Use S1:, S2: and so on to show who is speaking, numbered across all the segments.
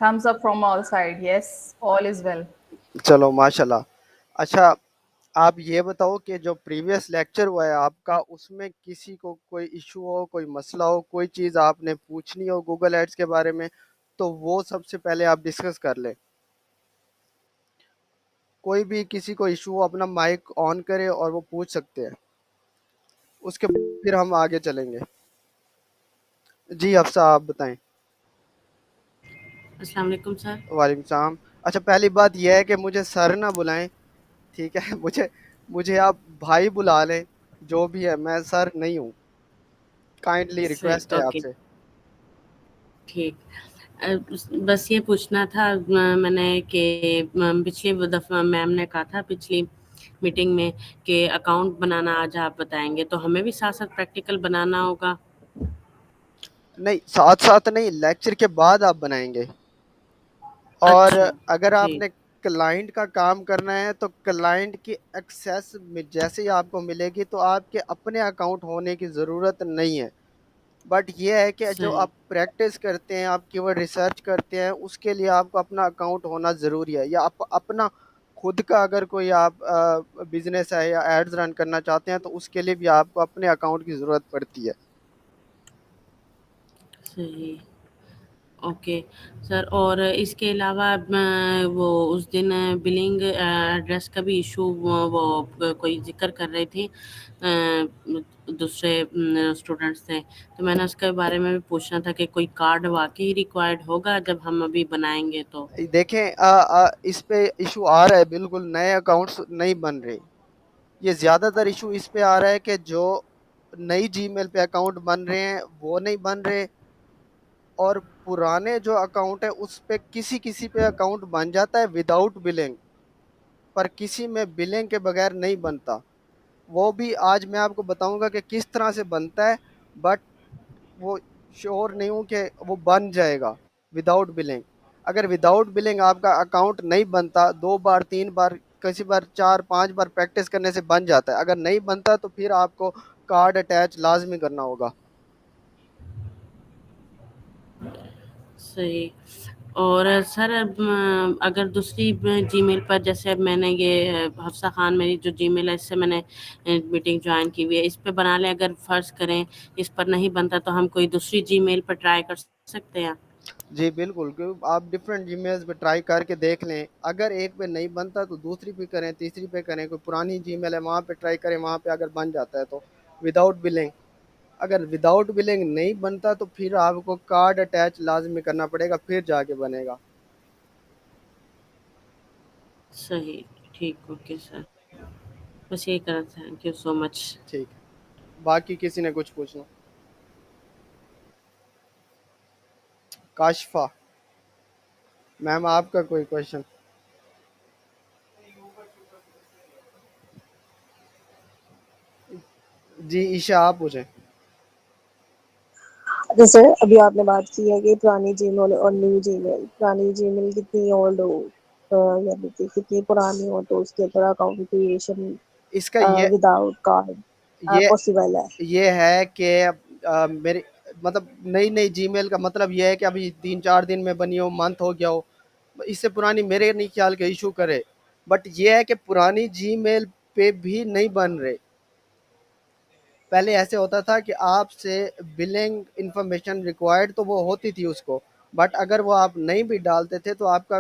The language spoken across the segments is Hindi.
S1: Thumbs up from all side. Yes, all is well.
S2: चलो माशाल्लाह। अच्छा, आप ये बताओ कि जो प्रीवियस लेक्चर हुआ है आपका, उसमें किसी को कोई इशू हो, कोई मसला हो, कोई चीज़ आपने पूछनी हो गूगल एड्स के बारे में, तो वो सबसे पहले आप डिस्कस कर लें। कोई भी किसी को इशू हो, अपना माइक ऑन करे और वो पूछ सकते हैं। उसके बाद फिर हम आगे चलेंगे। जी हफ्सा, आप बताएं।
S3: अस्सलाम वालेकुम सर।
S2: वालेकुम सलाम। अच्छा, पहली बात यह है कि मुझे सर ना बुलाएं, ठीक है? मुझे मुझे आप भाई बुला लें, जो भी है, मैं सर नहीं हूँ। काइंडली
S3: सही,
S2: रिक्वेस्ट है
S3: ओके,
S2: आपसे।
S3: ठीक। बस ये पूछना था मैंने कि पिछली दफ़ा मैम ने कहा था पिछली मीटिंग में कि अकाउंट बनाना आज आप बताएंगे, तो हमें भी साथ साथ प्रैक्टिकल बनाना होगा।
S2: नहीं, साथ साथ नहीं, लेक्चर के बाद आप बनाएंगे। और
S3: अच्छा,
S2: अगर
S3: ठीक।
S2: आपने क्लाइंट का काम करना है तो क्लाइंट की एक्सेस जैसे ही आपको मिलेगी, तो आपके अपने अकाउंट होने की ज़रूरत नहीं है। बट ये है कि जो
S3: सही,
S2: आप प्रैक्टिस करते हैं, आप कीवर्ड रिसर्च करते हैं, उसके लिए आपको अपना अकाउंट होना ज़रूरी है। या आप अपना खुद का अगर कोई आप बिजनेस है या एड्स रन करना चाहते हैं, तो उसके लिए भी आपको अपने अकाउंट की ज़रूरत पड़ती है।
S3: सही। ओके सर, और इसके अलावा वो उस दिन बिलिंग एड्रेस का भी इशू वो कोई जिक्र कर रहे थे दूसरे स्टूडेंट्स थे, तो मैंने उसके बारे में भी पूछना था कि कोई कार्ड वाकई रिक्वायर्ड होगा जब हम अभी बनाएंगे तो।
S2: देखें, इस पे इशू आ रहा है, बिल्कुल नए अकाउंट्स नहीं बन रहे। ये ज़्यादातर इशू इस पे आ रहा है कि जो नई जीमेल पे अकाउंट बन रहे हैं वो नहीं बन रहे, और पुराने जो अकाउंट है उस पे किसी किसी पे अकाउंट बन जाता है विदाउट बिलिंग, पर किसी में बिलिंग के बगैर नहीं बनता। वो भी आज मैं आपको बताऊंगा कि किस तरह से बनता है। बट वो श्योर नहीं हूँ कि वो बन जाएगा विदाउट बिलिंग। अगर विदाउट बिलिंग आपका अकाउंट नहीं बनता, 2 बार 3 बार, किसी बार 4 5 बार प्रैक्टिस करने से बन जाता है। अगर नहीं बनता तो फिर आपको कार्ड अटैच लाजमी करना होगा।
S3: सही। और सर अब अगर दूसरी जीमेल पर, जैसे अब मैंने ये हफ्सा खान मेरी जो जीमेल है इससे मैंने मीटिंग ज्वाइन की हुई है, इस पे बना लें, अगर फर्ज करें इस पर नहीं बनता तो हम कोई दूसरी जीमेल पर ट्राई कर सकते हैं।
S2: जी बिल्कुल, क्योंकि आप डिफरेंट जीमेल्स पे ट्राई करके देख लें। अगर एक पे नहीं बनता तो दूसरी पे करें, तीसरी पे करें, कोई पुरानी जीमेल है वहाँ पे ट्राई करें, वहाँ पे अगर बन जाता है तो विदाउट बिलिंग। अगर विदाउट बिलिंग नहीं बनता तो फिर आपको कार्ड अटैच लाजमी करना पड़ेगा, फिर जाके बनेगा।
S3: सही, ठीक, ओके सर, बस यही करना, थैंक यू सो मच।
S2: ठीक है। बाकी किसी ने कुछ पूछना? काशफा मैम, आपका कोई क्वेश्चन? जी ईशा, आप पूछें।
S4: जैसे अभी आपने बात की है कि पुरानी जीमेल और न्यू जीमेल, पुरानी जीमेल कितनी ओल्ड हो, यानी कि कितनी पुरानी हो तो उसके ऊपर अकाउंट क्रिएशन
S2: इसका ये
S4: विदाउट कार्ड
S2: ये
S4: पॉसिबल है।
S2: ये है कि मेरे मतलब नई नई जीमेल का मतलब ये है कि अभी 3 4 दिन में बनी हो, मंथ हो गया हो, इससे पुरानी मेरे नहीं ख्याल के इशू करे। बट ये है कि पुरानी जीमेल पे भी नहीं बन रहे। पहले ऐसे होता था कि आपसे बिलिंग इंफॉर्मेशन रिक्वायर्ड तो वो होती थी उसको, बट अगर वो आप नहीं भी डालते थे तो आपका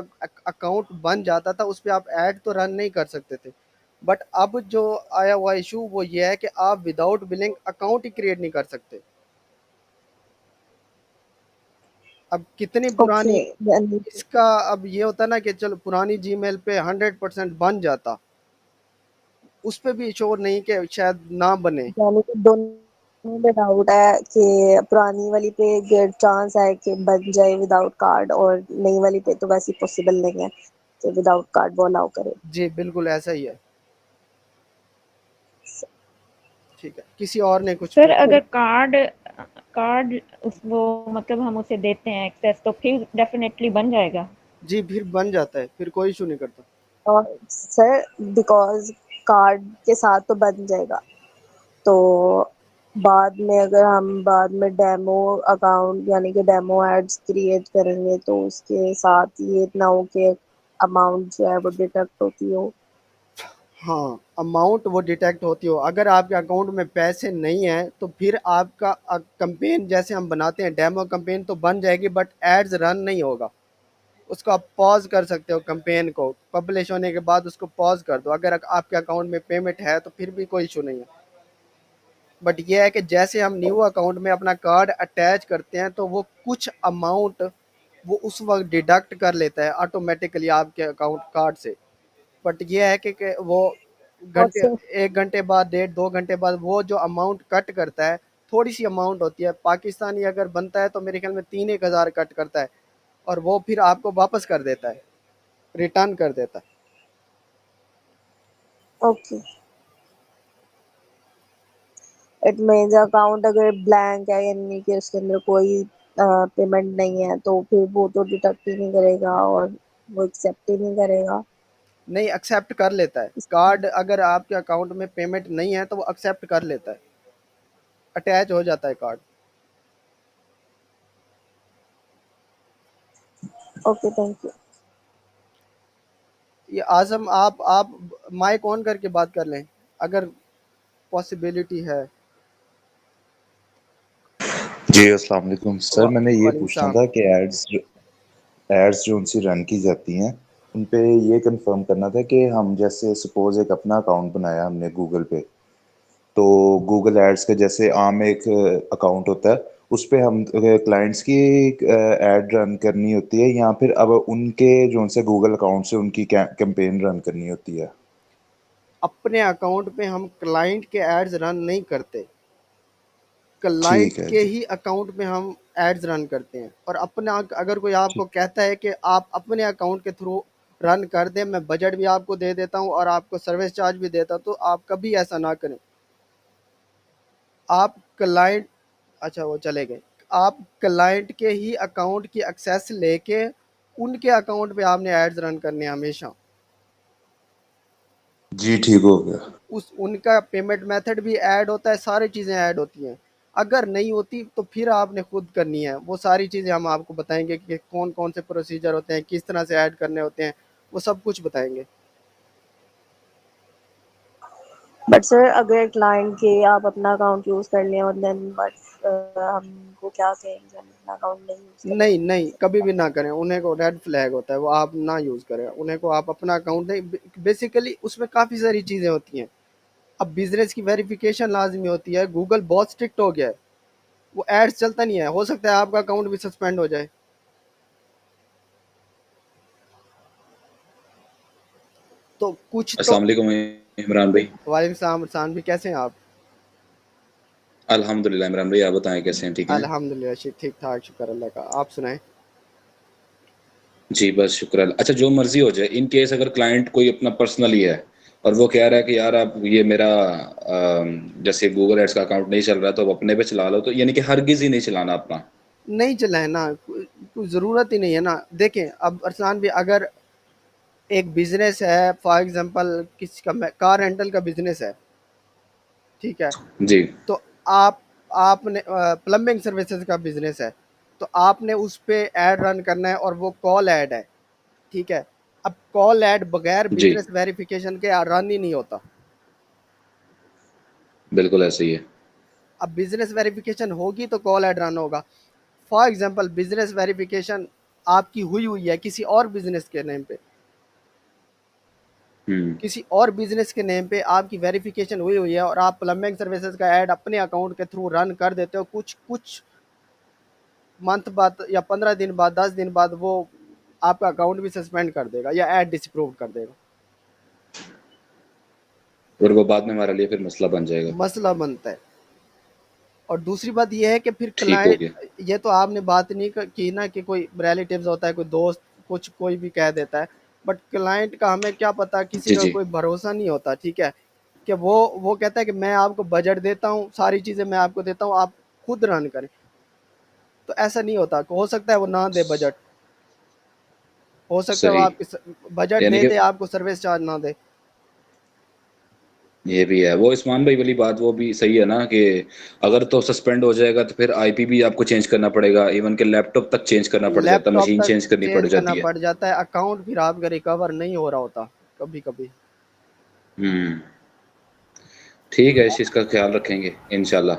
S2: अकाउंट बन जाता था, उस पर आप ऐड तो रन नहीं कर सकते थे। बट अब जो आया हुआ इशू वो ये है कि आप विदाउट बिलिंग अकाउंट ही क्रिएट नहीं कर सकते। अब कितनी पुरानी,
S4: ओके,
S2: इसका अब ये होता ना कि चलो पुरानी जीमेल पे 100% बन जाता, उस पे भी श्योर नहीं कि शायद ना बने।
S4: यानी कि दोनों में डाउट है कि पुरानी वाली पे चांस है कि बन जाए विदाउट कार्ड, और नई वाली पे तो वैसे पॉसिबल नहीं है कि विदाउट कार्ड वो अलाउ करे।
S2: जी बिल्कुल ऐसा ही है। ठीक है, किसी और ने कुछ
S5: सर
S2: पूछा?
S5: अगर कार्ड कार्ड उस वो मतलब हम उसे देते हैं एक्सेस, तो फिर डेफिनेटली बन जाएगा।
S2: जी फिर बन जाता है, फिर कोई इशू नहीं करता।
S4: और सर बिकॉज कार्ड के साथ तो बन जाएगा, तो बाद में अगर हम बाद में डेमो अकाउंट यानी कि डेमो एड्स क्रिएट करेंगे तो उसके साथ ये ना हो कि अमाउंट जो है वो डिडक्ट होती हो।
S2: हाँ, अमाउंट वो डिटेक्ट होती हो। अगर आपके अकाउंट में पैसे नहीं हैं तो फिर आपका कैंपेन जैसे हम बनाते हैं डेमो कैंपेन तो बन जाएगी, बट एड्स रन नहीं होगा। उसको आप पॉज कर सकते हो, कैंपेन को पब्लिश होने के बाद उसको पॉज कर दो। अगर आपके अकाउंट में पेमेंट है तो फिर भी कोई इशू नहीं है। बट ये है कि जैसे हम न्यू अकाउंट में अपना कार्ड अटैच करते हैं तो वो कुछ अमाउंट वो उस वक्त डिडक्ट कर लेता है ऑटोमेटिकली आपके अकाउंट कार्ड से। बट ये है कि वो
S4: और
S2: घंटे,
S4: फिर
S2: 1 घंटे बाद, डेढ़ 2 घंटे बाद वो जो अमाउंट कट करता है, थोड़ी सी अमाउंट होती है। पाकिस्तानी अगर बनता है तो मेरे ख्याल में 3-1 हज़ार कट करता है और वो फिर आपको वापस कर देता है, रिटर्न कर देता है।
S4: ओके, इट मीन्स अकाउंट अगर ब्लैंक है यानी कि उसके अंदर कोई पेमेंट नहीं है तो फिर वो तो डिडक्ट ही नहीं करेगा और वो एक्सेप्ट ही नहीं करेगा।
S2: नहीं, एक्सेप्ट कर लेता है कार्ड। अगर आपके अकाउंट में पेमेंट नहीं है तो वो एक्सेप्ट कर लेता है, अटैच हो जाता है कार्ड।
S4: Okay, thank you.
S2: ये आजम, आप माइक ऑन करके बात कर लें अगर पॉसिबिलिटी है।
S6: जी अस्सलाम वालेकुम सर, मैंने ये
S2: वालेकुम
S6: पूछना
S2: सलाम।
S6: था कि एड्स जो उनसी रन की जाती हैं उन पे ये कंफर्म करना था कि हम जैसे सपोज एक अपना अकाउंट बनाया हमने गूगल पे, तो गूगल एड्स का जैसे आम एक अकाउंट होता है उस पे हम क्लाइंट्स की एड रन करनी होती है या फिर अब उनके जो उनसे गूगल अकाउंट से उनकी कैंपेन रन करनी होती है।
S2: अपने अकाउंट पे हम क्लाइंट के एड्स रन नहीं करते, क्लाइंट
S6: ठीक है
S2: के
S6: जी।
S2: ही अकाउंट में हम एड्स रन करते हैं। और अपना अगर कोई आपको
S6: ठीक।
S2: कहता है कि आप अपने अकाउंट के थ्रू रन कर दें, मैं बजट भी आपको दे देता हूं और आपको सर्विस चार्ज भी देता हूं, तो आप कभी ऐसा ना करें। आप क्लाइंट, अच्छा वो चले गए, आप क्लाइंट के ही अकाउंट की एक्सेस लेके उनके अकाउंट पे आपने एड्स रन करने हैं हमेशा।
S6: जी ठीक हो गया।
S2: उस उनका पेमेंट मेथड भी ऐड होता है, सारी चीज़ें ऐड होती हैं। अगर नहीं होती तो फिर आपने खुद करनी है। वो सारी चीज़ें हम आपको बताएंगे कि कौन कौन से प्रोसीजर होते हैं, किस तरह से ऐड करने होते हैं, वो सब कुछ बताएंगे।
S4: बट सर अगर क्लाइंट के आप अपना अकाउंट यूज कर लें और देन बट हमको क्या कहेंगे हम अपना अकाउंट नहीं यूज
S2: नहीं
S4: करेंगे तो
S2: नहीं,
S4: उससे
S2: कभी
S4: क्या
S2: भी ना
S4: होगा?
S2: करें, उन्हें को रेड फ्लैग होता है, वो आप ना यूज़ करें उन्हें को। आप अपना अकाउंट नहीं, बेसिकली उसमें काफ़ी सारी चीज़ें होती हैं। अब बिजनेस की वेरिफिकेशन लाजमी होती है। गूगल बहुत स्ट्रिक्ट हो गया है, वो एड्स चलता नहीं है, हो सकता है आपका अकाउंट भी सस्पेंड हो जाए। तो कुछ तो।
S7: अस्सलाम वालेकुम इमरान भाई।
S2: वालेकुम सलाम रसान भी, कैसे हैं आप?
S7: अल्हम्दुलिल्लाह इमरान भाई, आप बताएं कैसे हैं, ठीक हैं?
S2: अल्हम्दुलिल्लाह ठीक ठाक, शुक्र अल्लाह का। आप सुनाएं।
S7: जी बस शुक्र अच्छा, जो मर्जी हो जाए, इन केस अगर क्लाइंट कोई अपना पर्सनली है और वो कह रहा है कि यार आप ये मेरा जैसे गूगल एड्स का अकाउंट नहीं चल रहा तो आप अपने पे चला लो, तो यानी कि हरगिज ही नहीं चलाना अपना।
S2: नहीं चलाए ना, कोई ज़रूरत ही नहीं है ना। देखें अब अरसान भी, अगर एक बिजनेस है, फॉर एग्जांपल किसी का कार रेंटल का बिजनेस है, ठीक है,
S7: जी
S2: तो आप आपने प्लम्बिंग सर्विसेज का बिजनेस है, तो आपने उस पे ऐड रन करना है और वो कॉल ऐड है, ठीक है। अब कॉल ऐड बगैर
S7: जी
S2: बिजनेस वेरिफिकेशन के रन ही नहीं होता।
S7: बिल्कुल ऐसे ही है।
S2: अब बिजनेस वेरिफिकेशन होगी तो कॉल ऐड रन होगा। फॉर एग्जांपल बिजनेस वेरिफिकेशन आपकी हुई हुई है किसी और बिजनेस के नेम पे,
S7: हम्म।
S2: किसी और बिजनेस के नेम पे आपकी वेरिफिकेशन हुई हुई है और आप प्लम्बिंग सर्विसेज का ऐड अपने अकाउंट के थ्रू रन कर देते हो, कुछ कुछ मंथ बाद या 15 दिन बाद, 10 दिन बाद वो आपका अकाउंट भी सस्पेंड कर देगा या ऐड डिसअप्रूव कर देगा।
S7: और वो बाद में हमारे लिए फिर मसला बन जाएगा।
S2: मसला बनता है। और दूसरी बात ये है कि फिर
S7: ठीक हो
S2: क्लाइंट,
S7: गया।
S2: ये तो आपने बात नहीं की ना कि कोई रिलेटिव्स होता है, कोई दोस्त कुछ कोई भी कह देता है, बट क्लाइंट का हमें क्या पता, किसी
S7: जी
S2: का
S7: जी।
S2: कोई भरोसा नहीं होता, ठीक है। कि वो कहता है कि मैं आपको बजट देता हूँ, सारी चीज़ें मैं आपको देता हूँ, आप खुद रन करें। तो ऐसा नहीं होता, हो सकता है वो ना दे बजट, हो सकता है वो
S7: सही।
S2: आपकी बजट
S7: यानी
S2: दे
S7: कि
S2: दे, आपको सर्विस चार्ज ना दे।
S7: ये भी है। वो इस्मान भाई वाली बात वो भी सही है ना कि अगर तो सस्पेंड हो जाएगा तो फिर आईपी भी आपको चेंज करना पड़ेगा, इवन के लैपटॉप तक चेंज करना पड़ जाता है,
S2: लैपटॉप
S7: मशीन
S2: तक
S7: चेंज करनी पड़
S2: चेंज करना
S7: जाती है।
S2: पड़ जाता है, अकाउंट फिर आपका रिकवर नहीं हो रहा होता कभी कभी।
S7: हम्म। ठीक है, इस चीज़ का ख्याल रखेंगे इंशाल्लाह।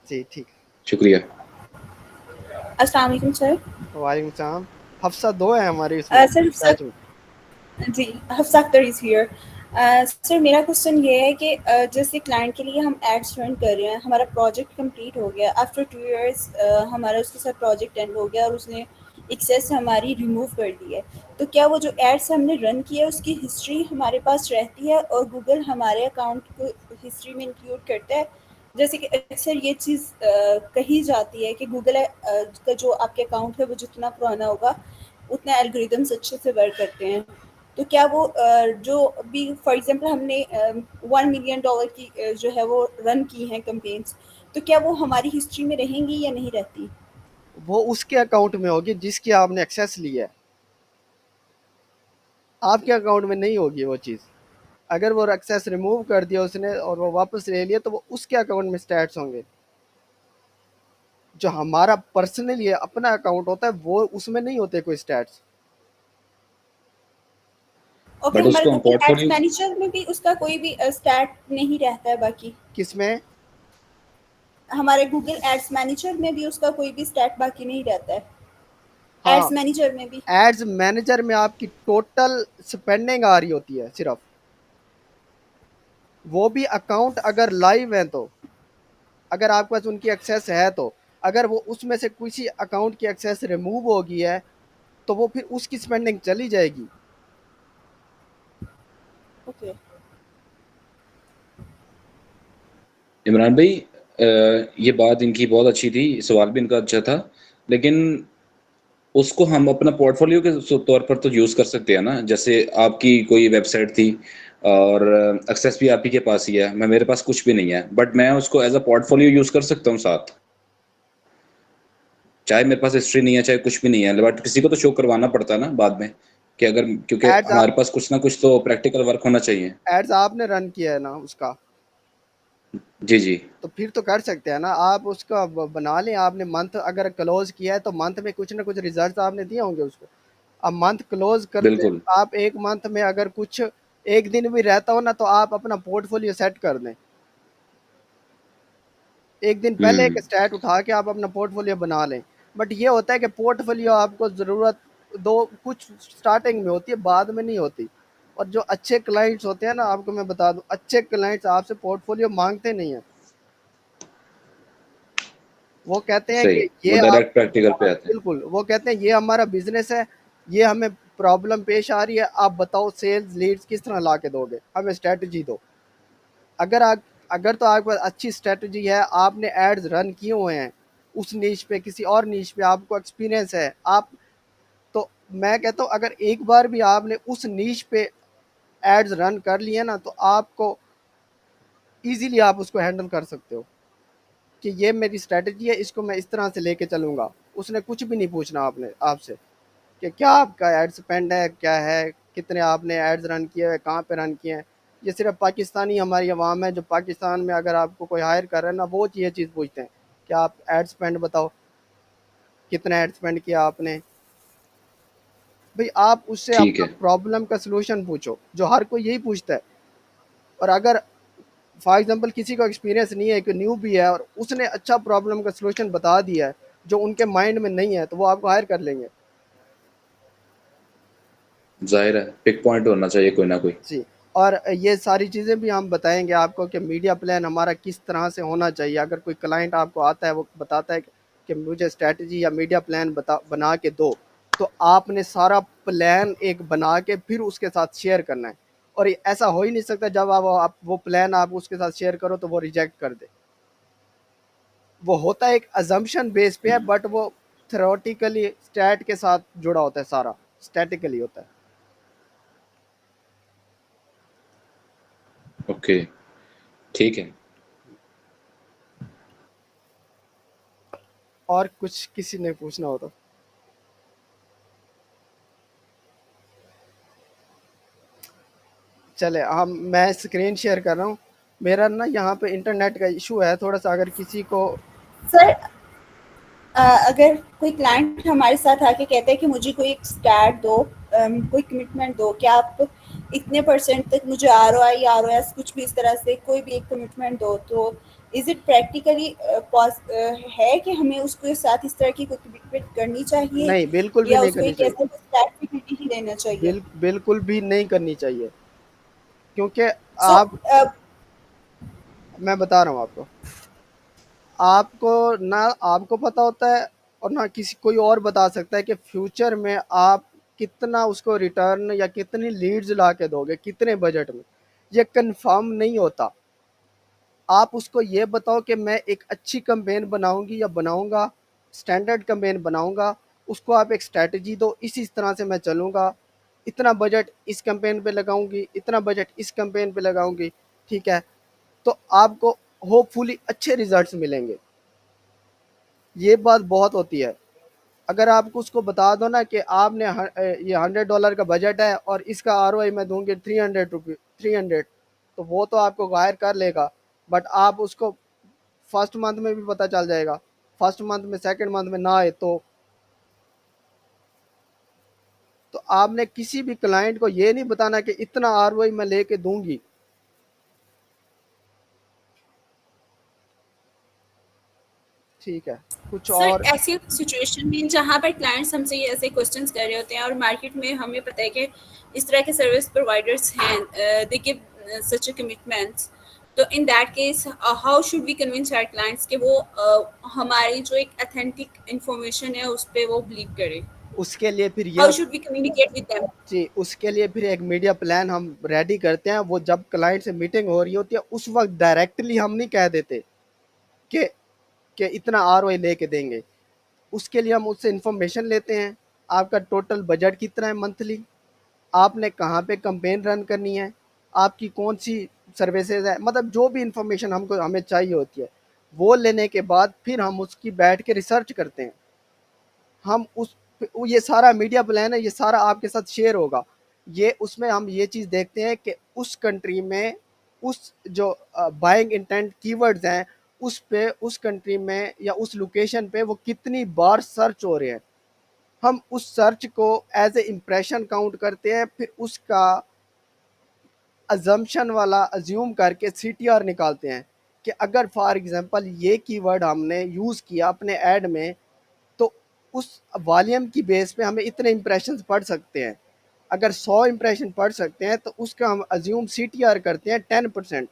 S2: जी ठीक।
S7: शुक्रिया।
S8: अस्सलाम वालेकुम सर।
S2: वालेकुम सलाम। हफ्सा दो है हमारी इसमें
S8: सर
S2: बैच में।
S8: जी, Hafsa Akhtar is here. Sir मेरा क्वेश्चन ये है कि जैसे क्लाइंट के लिए हम एड्स रन कर रहे हैं, हमारा प्रोजेक्ट कंप्लीट हो गया, आफ्टर 2 इयर्स हमारा उसके साथ प्रोजेक्ट एंड हो गया और उसने एक्सेस हमारी रिमूव कर दी है। तो क्या वो जो एड्स हमने रन किया है उसकी हिस्ट्री हमारे पास रहती है और गूगल हमारे अकाउंट को हिस्ट्री में इंक्लूड करता है? जैसे कि अक्सर ये चीज़ कही जाती है कि गूगल का जो आपके अकाउंट है वो जितना पुराना होगा उतना एल्गोरिदम्स अच्छे से वर्क करते हैं। तो क्या वो जो भी फॉर एग्जांपल हमने $1 मिलियन की जो है वो रन की हैं कैंपेन्स, तो क्या वो हमारी हिस्ट्री में रहेंगी या नहीं रहती?
S2: वो उसके अकाउंट में होगी जिसकी आपने एक्सेस लिया है, आपके अकाउंट में नहीं होगी वो चीज़। अगर वो एक्सेस रिमूव कर दिया उसने और वो वापस ले लिया तो वो उसके अकाउंट में स्टैट्स होंगे। जो हमारा पर्सनली अपना अकाउंट होता है वो उसमें नहीं होते कोई स्टैट्स।
S8: ओके,
S7: बट
S8: हमारे
S7: उसको हम
S8: गूगल एड्स
S7: पोर्टफोलियो
S8: मैनेजर में भी उसका कोई भी स्टैट नहीं रहता है बाकी?
S2: किसमें?
S8: हमारे गूगल एड्स मैनेजर में भी उसका कोई भी स्टैट बाकी नहीं रहता है?
S2: हाँ,
S8: एड्स मैनेजर में भी?
S2: एड्स मैनेजर में आपकी टोटल स्पेंडिंग आ रही होती है सिर्फ, वो भी अकाउंट अगर लाइव है तो, अगर आपके पास उनकी एक्सेस है तो। अगर वो उसमें से किसी अकाउंट की एक्सेस रिमूव हो गई है तो वो फिर उसकी स्पेंडिंग चली जाएगी।
S8: ओके।
S7: इमरान भाई, ये बात इनकी बहुत अच्छी थी, सवाल भी इनका अच्छा था, लेकिन उसको हम अपना पोर्टफोलियो के तौर पर तो यूज़ कर सकते हैं ना। जैसे आपकी कोई वेबसाइट थी और एक्सेस भी आप ही के पास ही है, मैं मेरे पास कुछ भी नहीं है, बट मैं उसको एज अ पोर्टफोलियो यूज़ कर सकता हूँ साथ। चाहे मेरे पास हिस्ट्री नहीं है, चाहे कुछ भी नहीं है, बट किसी को तो शो करवाना पड़ता है ना बाद में कि अगर, क्योंकि
S2: एड्स
S7: हमारे पास कुछ ना कुछ तो प्रैक्टिकल वर्क होना चाहिए।
S2: एड्स आपने रन किया है ना उसका,
S7: जी जी।
S2: तो फिर तो कर सकते हैं ना आप उसका बना लें। आपने मंथ अगर क्लोज किया है तो मंथ में कुछ ना कुछ रिजल्ट आपने दिए होंगे उसको। अब मंथ क्लोज करते
S7: बिल्कुल।
S2: आप एक मंथ में अगर कुछ एक दिन भी रहता हो ना तो आप अपना पोर्टफोलियो सेट कर दें। एक दिन पहले एक
S7: हम्म।
S2: स्टैट उठा के आप अपना पोर्टफोलियो बना लें। बट ये होता है कि पोर्टफोलियो आपको ज़रूरत दो कुछ स्टार्टिंग में होती है, बाद में नहीं होती। और जो अच्छे क्लाइंट्स होते हैं ना, आपको मैं बता दूं, अच्छे क्लाइंट्स आपसे पोर्टफोलियो मांगते नहीं हैं। वो कहते हैं
S7: सही।
S2: कि
S7: वो
S2: ये आप,
S7: डायरेक्ट प्रैक्टिकल पे आते हैं।
S2: बिल्कुल वो कहते हैं ये हमारा बिजनेस है, ये हमें प्रॉब्लम पेश आ रही है, आप बताओ सेल्स लीड्स किस तरह ला के दोगे, हमें स्ट्रेटजी दो। अगर आप, अगर तो आपके पास अच्छी स्ट्रेटजी है, आपने एड्स रन किए हुए हैं उस नीश पे, किसी और नीश पे आपको एक्सपीरियंस है, आप, तो मैं कहता हूँ अगर एक बार भी आपने उस नीश पे एड्स रन कर लिए ना तो आपको इजीली आप उसको हैंडल कर सकते हो कि ये मेरी स्ट्रेटजी है, इसको मैं इस तरह से लेके चलूँगा। उसने कुछ भी नहीं पूछना आपने आपसे कि क्या आपका एड स्पेंड है, क्या है, कितने आपने एड्स रन किए हैं, कहाँ पे रन किए हैं। ये सिर्फ पाकिस्तानी हमारी आवाम है जो पाकिस्तान में अगर आपको कोई हायर कर रहा है ना, वो ये चीज़ पूछते हैं कि आप एड स्पेंड बताओ, कितना एड स्पेंड किया आपने। भाई आप उससे
S7: ठीक
S2: अपना
S7: है।
S2: प्रॉब्लम का सलूशन पूछो, जो हर कोई यही पूछता है। और अगर फॉर एग्जांपल किसी को एक्सपीरियंस नहीं है, कि न्यू भी है और उसने अच्छा प्रॉब्लम का सलूशन बता दिया है जो उनके माइंड में नहीं है, तो वो आपको हायर कर लेंगे।
S7: जाहिर है पिक पॉइंट होना चाहिए कोई ना कोई।
S2: जी। और ये सारी चीज़ें भी हम बताएंगे आपको कि मीडिया प्लान हमारा किस तरह से होना चाहिए। अगर कोई क्लाइंट आपको आता है, वो बताता है कि मुझे स्ट्रैटेजी या मीडिया प्लान बना के दो, तो आपने सारा प्लान एक बना के फिर उसके साथ शेयर करना है। और ये ऐसा हो ही नहीं सकता जब आप वो प्लान आप उसके साथ शेयर करो तो वो रिजेक्ट कर दे। वो होता है एक अजम्पशन बेस पे है, बट वो थ्योरेटिकली स्टैट के साथ जुड़ा होता है, सारा स्टैटिकली होता है।
S7: ओके। ठीक है।
S2: और कुछ किसी ने पूछना हो तो चले, हम, मैं स्क्रीन शेयर कर रहा हूँ। मेरा ना यहाँ पे इंटरनेट का इशू है थोड़ा सा, अगर किसी को
S8: सर अगर कोई क्लाइंट हमारे साथ आके कहता है कि मुझे कोई एक स्टैट दो, कोई कमिटमेंट दो, क्या आप इतने परसेंट तक मुझे आरओआई आरओएस कुछ भी इस तरह से कोई भी एक कमिटमेंट दो, तो इज इट प्रैक्टिकली है कि हमें उसके साथ इस तरह की कोई कमिटमेंट करनी चाहिए,
S2: नहीं, बिल्कुल भी
S8: या
S2: नहीं
S8: उसको
S2: करनी
S8: एक
S2: चाहिए।
S8: ऐसा स्टैट ही देना चाहिए?
S2: बिल्कुल भी नहीं करनी चाहिए, क्योंकि
S8: सो
S2: आप मैं बता रहा हूँ आपको, आपको ना आपको पता होता है और ना किसी कोई और बता सकता है कि फ्यूचर में आप कितना उसको रिटर्न या कितनी लीड्स ला के दोगे, कितने बजट में, ये कंफर्म नहीं होता। आप उसको ये बताओ कि मैं एक अच्छी कैंपेन बनाऊंगी या बनाऊंगा, स्टैंडर्ड कैंपेन बनाऊंगा, उसको आप एक स्ट्रैटेजी दो, इस तरह से मैं चलूंगा, इतना बजट इस कैंपेन पे लगाऊंगी, इतना बजट इस कैंपेन पे लगाऊंगी, ठीक है, तो आपको होपफुली अच्छे रिजल्ट्स मिलेंगे। ये बात बहुत होती है। अगर आप उसको बता दो ना कि आपने ये $100 का बजट है और इसका आरओआई मैं दूंगी 300, तो वो तो आपको गायर कर लेगा। बट आप उसको फर्स्ट मंथ में भी पता चल जाएगा, फर्स्ट मंथ में सेकंड मंथ में ना आए तो आपने किसी भी क्लाइंट को ये नहीं बताना कि इतना आरओआई मैं लेके दूंगी। ठीक है, कुछ
S8: सर
S2: और?
S8: ऐसी सिचुएशन में जहाँ पर क्लाइंट्स हमसे ये ऐसे क्वेश्चंस कर रहे होते हैं और मार्केट में हमें पता है कि इस तरह के सर्विस प्रोवाइडर्स हैं, दे गिव सच कमिटमेंट्स, तो in that case how should we convince our clients कि वो हमारी जो एक ऑथेंटिक इंफॉर्मेशन है उस पर वो बिलीव करें?
S2: उसके लिए फिर
S8: हाउ
S2: यह
S8: should we communicate with them?
S2: जी, उसके लिए फिर एक मीडिया प्लान हम रेडी करते हैं। वो जब क्लाइंट से मीटिंग हो रही होती है उस वक्त डायरेक्टली हम नहीं कह देते कि इतना आरओआई लेके देंगे। उसके लिए हम उससे इंफॉर्मेशन लेते हैं, आपका टोटल बजट कितना है मंथली, आपने कहाँ पे कैंपेन रन करनी है, आपकी कौन सी सर्विसेज है, मतलब जो भी इंफॉर्मेशन हमको हमें चाहिए होती है, वो लेने के बाद फिर हम उसकी बैठ के रिसर्च करते हैं। हम उस ये सारा मीडिया प्लान है, ये सारा आपके साथ शेयर होगा। ये उसमें हम ये चीज़ देखते हैं कि उस कंट्री में उस जो बाइंग इंटेंट कीवर्ड्स हैं उस पे उस कंट्री में या उस लोकेशन पे वो कितनी बार सर्च हो रहे हैं। हम उस सर्च को एज ए इम्प्रेशन काउंट करते हैं, फिर उसका अजम्पशन वाला अज्यूम करके सीटीआर निकालते हैं कि अगर फॉर एग्जांपल ये कीवर्ड हमने यूज़ किया अपने ऐड में तो उस वॉल्यूम की बेस पे हमें इतने इंप्रेशंस पढ़ सकते हैं। अगर 100 इंप्रेशन पढ़ सकते हैं तो उसका हम अज्यूम सीटीआर करते हैं 10%।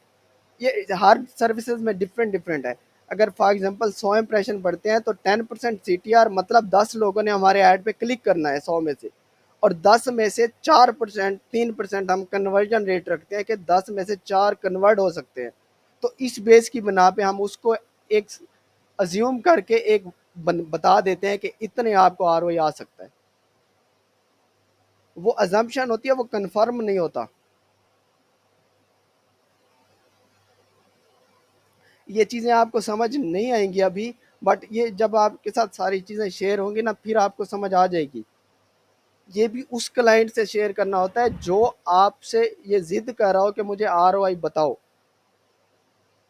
S2: ये हर सर्विसेज में डिफरेंट डिफरेंट है। अगर फॉर एग्जांपल 100 इंप्रेशन पढ़ते हैं तो 10% सीटीआर मतलब 10 लोगों ने हमारे ऐड पे क्लिक करना है 100 में से, और 10 में से 4%, 3% हम कन्वर्जन रेट रखते हैं कि 10 में से 4 कन्वर्ट हो सकते हैं। तो इस बेस की बिना पे हम उसको एक अज्यूम करके एक बता देते हैं कि इतने आपको आरओआई आ सकता है। वो अजम्पशन होती है, वो कंफर्म नहीं होता। ये चीज़ें आपको समझ नहीं आएंगी अभी, बट ये जब आपके साथ सारी चीज़ें शेयर होंगी ना फिर आपको समझ आ जाएगी। ये भी उस क्लाइंट से शेयर करना होता है जो आपसे ये जिद कर रहा हो कि मुझे आरओआई बताओ,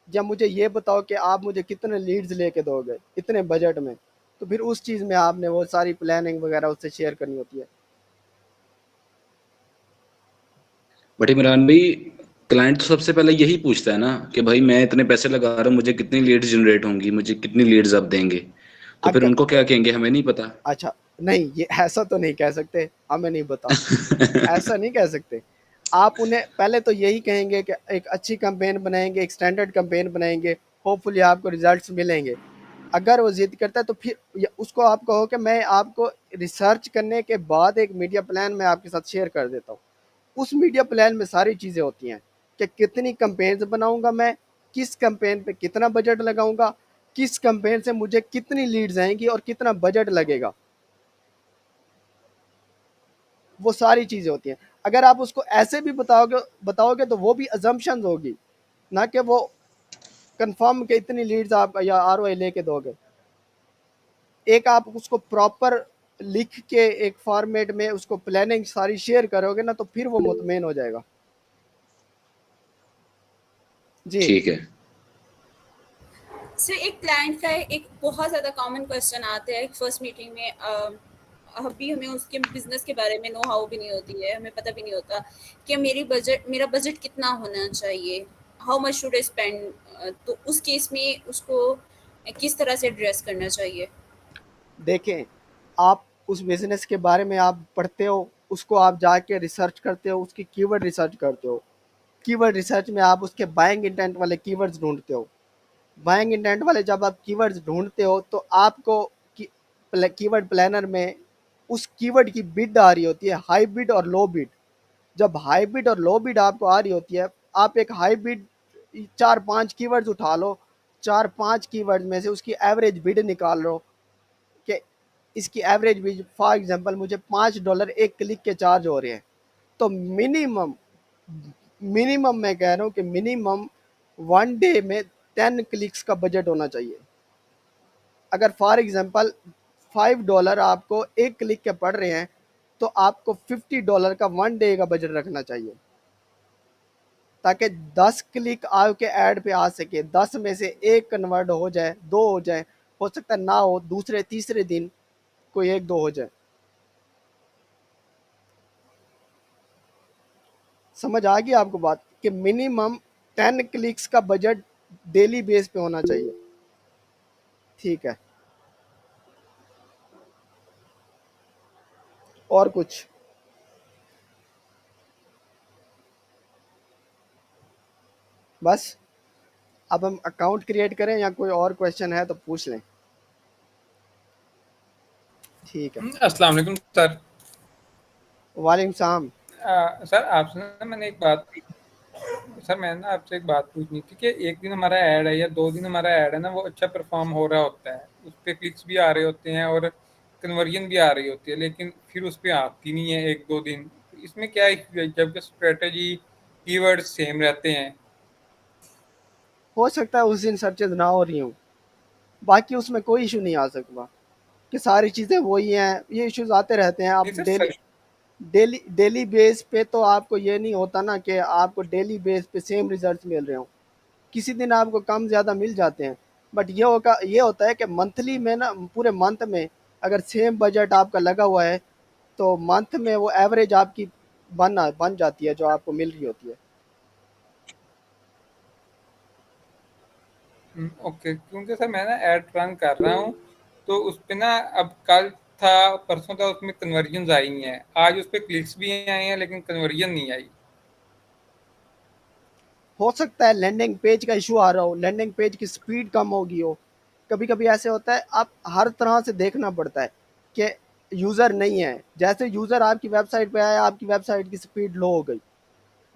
S2: या मुझे ये बताओ कि आप मुझे कितने लीड्स लेके दोगे इतने बजट में। तो फिर उस चीज़ में आपने वो सारी प्लानिंग वगैरह उससे शेयर करनी होती है।
S7: बट इमरान भाई, क्लाइंट तो सबसे पहले यही पूछता है ना कि भाई मैं इतने पैसे लगा रहा हूँ, मुझे कितनी लीड्स जनरेट होंगी, मुझे कितनी लीड्स आप देंगे। तो फिर
S2: अगर
S7: उनको क्या कहेंगे, हमें नहीं पता।
S2: अच्छा, नहीं ये ऐसा तो नहीं कह सकते, हमें नहीं बता, ऐसा नहीं कह सकते। आप उन्हें पहले तो यही कहेंगे कि एक अच्छी कैंपेन बनाएंगे, एक स्टैंडर्ड कैंपेन बनाएंगे, होपफुली आपको रिजल्ट्स मिलेंगे। अगर वो जिद करता है तो फिर उसको आप कहो कि मैं आपको रिसर्च करने के बाद एक मीडिया प्लान मैं आपके साथ शेयर कर देता हूँ। उस मीडिया प्लान में सारी चीज़ें होती हैं कि कितनी कैंपेन्स बनाऊंगा मैं, किस कैंपेन पे कितना बजट लगाऊंगा, किस कैंपेन से मुझे कितनी लीड्स आएंगी और कितना बजट लगेगा, वो सारी चीज़ें होती हैं। अगर आप उसको ऐसे भी बताओगे बताओगे तो वो भी अजम्पशन होगी, ना कि वो कंफर्म कि इतनी लीड्स आप या आरओआई लेके दोगे। एक आप उसको प्रॉपर लिख के एक फॉर्मेट में उसको प्लानिंग सारी शेयर करोगे ना तो फिर वो मुतमईन हो जाएगा। जी
S7: ठीक है।
S8: सर एक क्लाइंट का एक बहुत ज़्यादा कॉमन क्वेश्चन आता है फर्स्ट मीटिंग में, अभी हमें उसके बिजनेस के बारे में नो हाउ भी नहीं होती है, हमें पता भी नहीं होता कि मेरा बजट कितना होना चाहिए, how much should I spend, तो उस केस में उसको किस तरह से एड्रेस करना चाहिए?
S2: देखें, आप उस बिजनेस के बारे में आप पढ़ते हो, उसको आप जाके रिसर्च करते हो, उसकी कीवर्ड रिसर्च करते हो। कीवर्ड रिसर्च में आप उसके बाइंग इंटेंट वाले कीवर्ड्स ढूंढते हो। बाइंग इंटेंट वाले जब आप कीवर्ड्स ढूंढते हो तो आपको कीवर्ड प्लानर में उस कीवर्ड की बिड आ रही होती है, हाई बिड और लो बिड। जब हाई बिड और लो बिड आपको आ रही होती है, आप एक हाई बिड 4-5 कीवर्ड्स उठा लो, 4-5 कीवर्ड में से उसकी एवरेज बिड निकाल लो कि इसकी एवरेज बिड फॉर एग्जांपल मुझे $5 एक क्लिक के चार्ज हो रहे हैं। तो मिनिमम मिनिमम मैं कह रहा हूँ कि मिनिमम 1 डे में 10 क्लिक्स का बजट होना चाहिए। अगर फॉर एग्जांपल $5 आपको एक क्लिक के पड़ रहे हैं तो आपको $50 का 1 डे का बजट रखना चाहिए, ताकि 10 क्लिक आपके ऐड पे आ सके। 10 में से एक कन्वर्ट हो जाए, 2 हो जाए, हो सकता है ना हो, दूसरे तीसरे दिन कोई 1-2 हो जाए। समझ आ गई आपको बात कि मिनिमम 10 क्लिक्स का बजट डेली बेस पे होना चाहिए। ठीक है, और कुछ? बस अब हम अकाउंट क्रिएट करें या कोई और क्वेश्चन है तो पूछ लें। ठीक है,
S9: अस्सलाम वालेकुम सर।
S2: वालेकुम सलाम।
S9: सर आपसे ना मैंने एक बात सर मैंने ना आपसे एक बात पूछनी थी कि एक दिन हमारा ऐड है या 2 दिन हमारा ऐड है ना, वो अच्छा परफॉर्म हो रहा होता है, उस पे क्लिक्स भी आ रहे होते हैं और कन्वर्जन भी आ रही होती है, लेकिन फिर उस पे आती नहीं है 1-2 दिन। तो इसमें क्या इशू है जबकि स्ट्रेटजी कीवर्ड सेम रहते हैं?
S2: हो सकता है उस दिन सर्चेज ना हो रही हूँ, बाकी उसमें कोई इशू नहीं आ सकता कि सारी चीज़ें वही हैं। ये इश्यूज आते रहते हैं।
S9: नहीं
S2: अब
S9: sir
S2: daily
S9: sir
S2: daily daily base पे तो आपको ये नहीं होता ना कि आपको डेली बेस पे सेम रिजल्ट मिल रहे हो। किसी दिन आपको कम ज़्यादा मिल जाते हैं, बट ये होता है कि मंथली में ना, पूरे मंथ में अगर सेम बजट आपका लगा हुआ है तो मंथ में वो एवरेज आपकी बन जाती है जो आपको मिल रही होती है।
S9: ओके, क्योंकि सर मैं ना ऐड रन कर रहा हूँ तो उस पे ना अब कल था परसों था उसमें कन्वर्जन आई हैं, आज उस पे क्लिक्स भी आए हैं लेकिन कन्वर्जन नहीं आई।
S2: हो सकता है लैंडिंग पेज का इशू आ रहा हो, लैंडिंग पेज की स्पीड कम होगी हो। कभी कभी ऐसे होता है, आप हर तरह से देखना पड़ता है कि यूज़र नहीं है। जैसे यूज़र आपकी वेबसाइट पे आया, आपकी वेबसाइट की स्पीड लो हो गई।